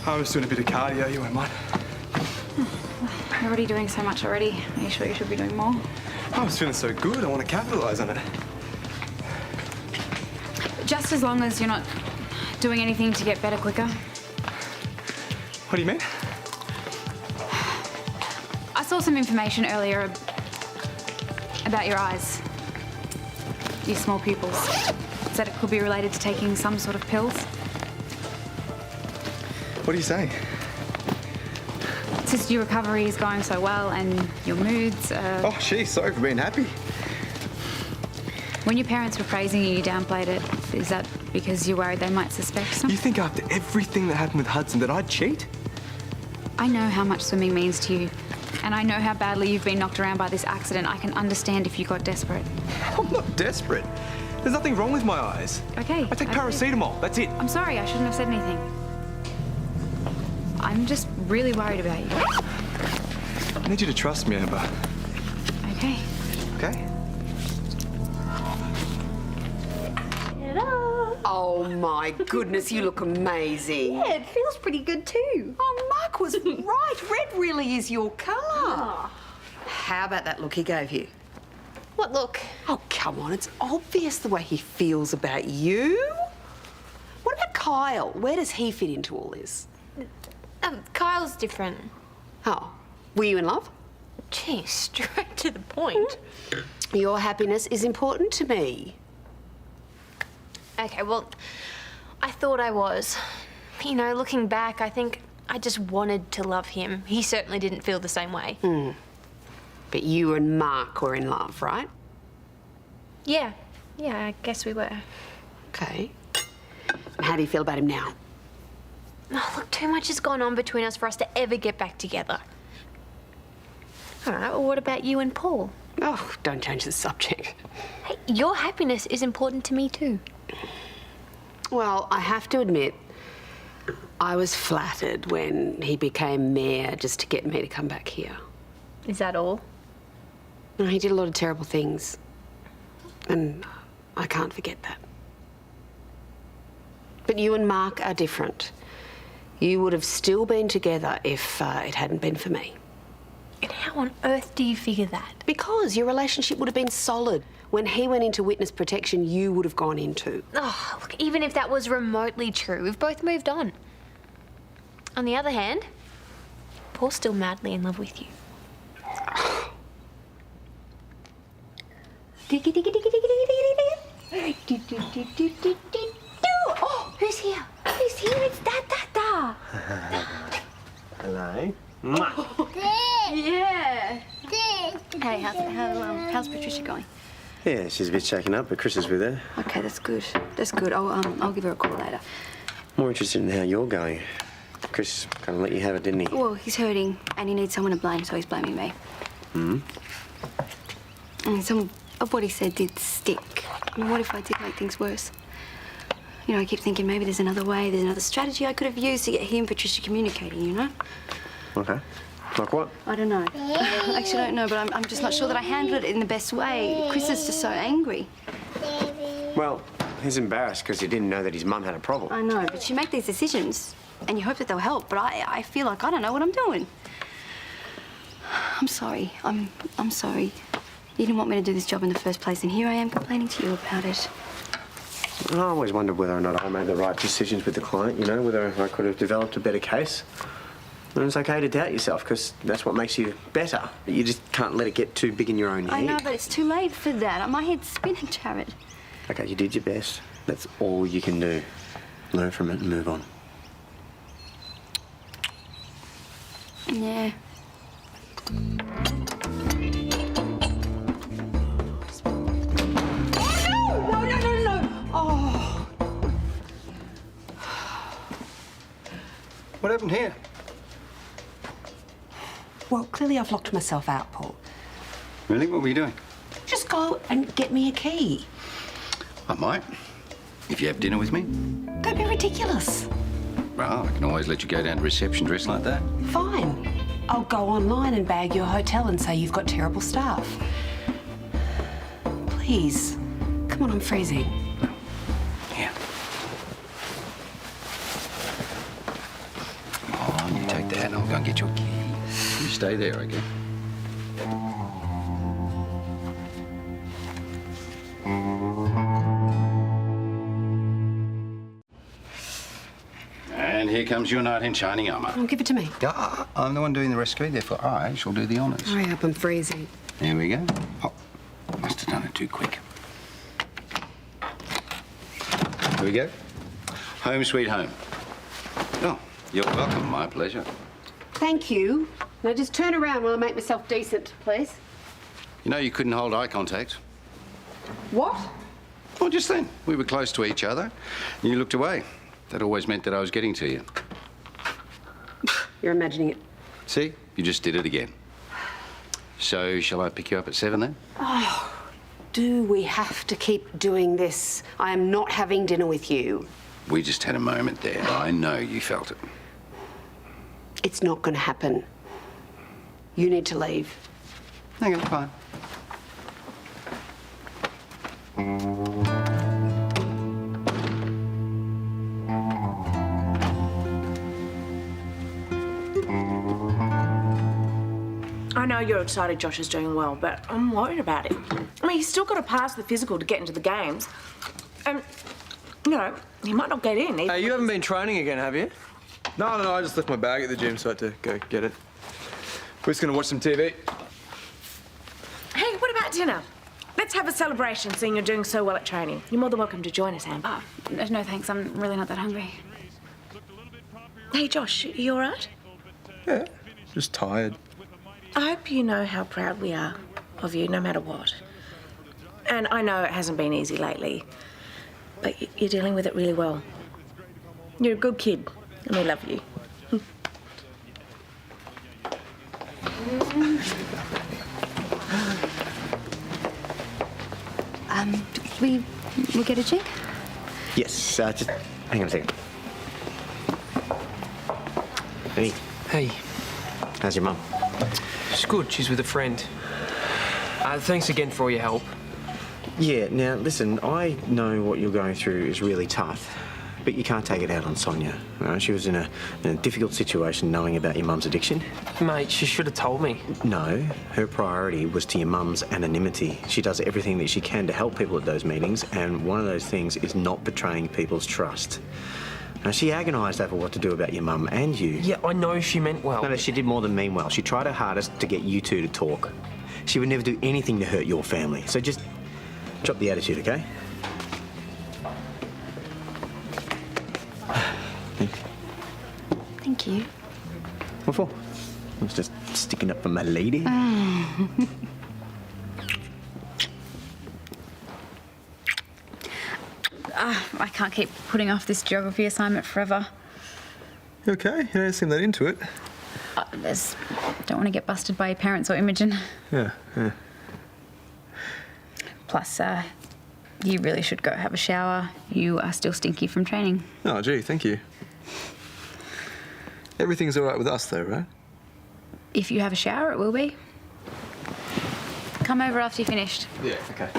I was doing a bit of cardio, you won't mind. You're already doing so much already. Are you sure you should be doing more? I was feeling so good, I want to capitalise on it. Just as long as you're not doing anything to get better quicker. What do you mean? I saw some information earlier about your eyes. Your small pupils. Said it could be related to taking some sort of pills. What are you saying? Since your recovery is going so well and your moods Oh, geez, sorry for being happy. When your parents were praising you, you downplayed it. Is that because you're worried they might suspect something? You think after everything that happened with Hudson that I'd cheat? I know how much swimming means to you. And I know how badly you've been knocked around by this accident. I can understand if you got desperate. I'm not desperate. There's nothing wrong with my eyes. Okay. I take paracetamol, that's it. I'm sorry, I shouldn't have said anything. I'm just really worried about you. I need you to trust me, Amber. Okay. Okay? Hello. Oh, my goodness, you look amazing. Yeah, it feels pretty good too. Oh, Mark was right. Red really is your colour. How about that look he gave you? What look? Oh, come on, it's obvious the way he feels about you. What about Kyle? Where does he fit into all this? Kyle's different. Oh, were you in love? Gee, straight to the point. Your happiness is important to me. Okay, well, I thought I was. You know, looking back, I think I just wanted to love him. He certainly didn't feel the same way. But you and Mark were in love, right? Yeah, I guess we were. Okay. And how do you feel about him now? Oh, look, too much has gone on between us for us to ever get back together. All right, well, what about you and Paul? Oh, don't change the subject. Hey, your happiness is important to me too. Well, I have to admit, I was flattered when he became mayor just to get me to come back here. Is that all? No, he did a lot of terrible things. And I can't forget that. But you and Mark are different. You would have still been together if it hadn't been for me. And how on earth do you figure that? Because your relationship would have been solid. When he went into witness protection, you would have gone into. Oh, look, even if that was remotely true, we've both moved on. On the other hand, Paul's still madly in love with you. Oh, who's here? Who's here? It's Dad. Hello. Yeah. Hey, how's Patricia going? Yeah, she's a bit shaken up, but Chris is with her. Okay, that's good. That's good. I'll give her a call later. More interested in how you're going. Chris kind of let you have it, didn't he? Well, he's hurting and he needs someone to blame, so he's blaming me. And some of what he said did stick. I mean, what if I did make things worse? You know, I keep thinking maybe there's another way, there's another strategy I could have used to get he and Patricia communicating, you know? Okay. Like what? I don't know. I actually don't know, but I'm just not sure that I handled it in the best way. Chris is just so angry. Well, he's embarrassed because he didn't know that his mum had a problem. I know, but you make these decisions and you hope that they'll help, but I feel like I don't know what I'm doing. I'm sorry. I'm sorry. You didn't want me to do this job in the first place, and here I am complaining to you about it. I always wondered whether or not I made the right decisions with the client, you know, whether I could have developed a better case. And it's okay to doubt yourself, because that's what makes you better. You just can't let it get too big in your own head. I know, but it's too late for that. My head's spinning, Jared. Okay, you did your best. That's all you can do. Learn from it and move on. Yeah. What happened here? Well, clearly I've locked myself out, Paul. Really? What were you doing? Just go and get me a key. I might. If you have dinner with me. Don't be ridiculous. Well, I can always let you go down to reception dressed like that. Fine. I'll go online and bag your hotel and say you've got terrible staff. Please. Come on, I'm freezing. Here. Oh, you take that and I'll go and get you a key. You stay there, okay? And here comes your knight in shining armour. Oh, give it to me. I'm the one doing the rescue, therefore I shall do the honours. Hurry up, I'm freezing. There we go. Oh, must have done it too quick. Here we go. Home sweet home. Oh, you're welcome. My pleasure. Thank you. Now just turn around while I make myself decent, please. You know you couldn't hold eye contact. What? Well, just then. We were close to each other, and you looked away. That always meant that I was getting to you. You're imagining it. See? You just did it again. So, shall I pick you up at 7 then? Oh, do we have to keep doing this? I am not having dinner with you. We just had a moment there. I know you felt it. It's not going to happen. You need to leave. Okay, fine. I know you're excited Josh is doing well, but I'm worried about him. I mean, he's still got to pass the physical to get into the games. And, you know, he might not get in. Hey, you haven't been training again, have you? No, I just left my bag at the gym, so I had to go get it. We're just going to watch some TV. Hey, what about dinner? Let's have a celebration seeing you're doing so well at training. You're more than welcome to join us, Amber. Oh, no thanks, I'm really not that hungry. Hey, Josh, you all right? Yeah, just tired. I hope you know how proud we are of you, no matter what. And I know it hasn't been easy lately, but you're dealing with it really well. You're a good kid, and we love you. We get a drink? Yes, just hang on a second. Hey. Hey. How's your mum? She's good. She's with a friend. Thanks again for all your help. Yeah, now, listen, I know what you're going through is really tough, but you can't take it out on Sonya. She was in a difficult situation knowing about your mum's addiction. Mate, she should have told me. No, her priority was to your mum's anonymity. She does everything that she can to help people at those meetings, and one of those things is not betraying people's trust. Now, she agonised over what to do about your mum and you. Yeah, I know she meant well. No, she did more than mean well. She tried her hardest to get you two to talk. She would never do anything to hurt your family, so just drop the attitude, okay? Thank you. What for? I was just sticking up for my lady. I can't keep putting off this geography assignment forever. You okay? You don't seem that into it. Don't want to get busted by your parents or Imogen. Yeah. Plus, you really should go have a shower. You are still stinky from training. Oh, gee, thank you. Everything's all right with us, though, right? If you have a shower, it will be. Come over after you're finished. Yeah, okay.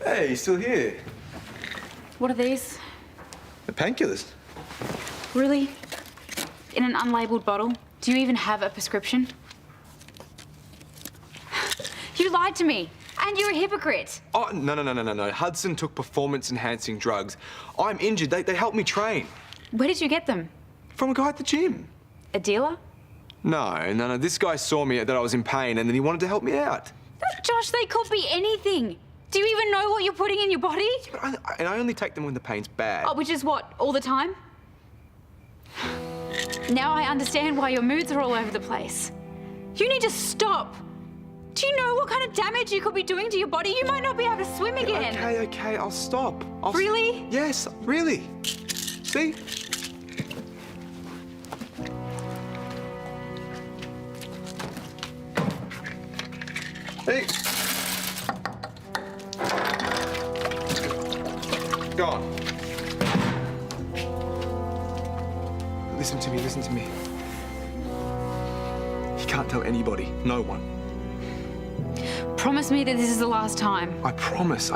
Hey, you still here? What are these? The painkillers. Really? In an unlabelled bottle? Do you even have a prescription? You lied to me, and you're a hypocrite. Oh, no. Hudson took performance-enhancing drugs. I'm injured. They helped me train. Where did you get them? From a guy at the gym. A dealer? No. This guy saw me that I was in pain, and then he wanted to help me out. Josh, they could be anything. Do you even know what you're putting in your body? And I only take them when the pain's bad. Oh, which is what, all the time? Now I understand why your moods are all over the place. You need to stop. Do you know what kind of damage you could be doing to your body? You might not be able to swim again. Okay, I'll stop. Really? Yes, really. See? Hey. Go on. Listen to me. You can't tell anybody, no one. Promise me that this is the last time. I promise.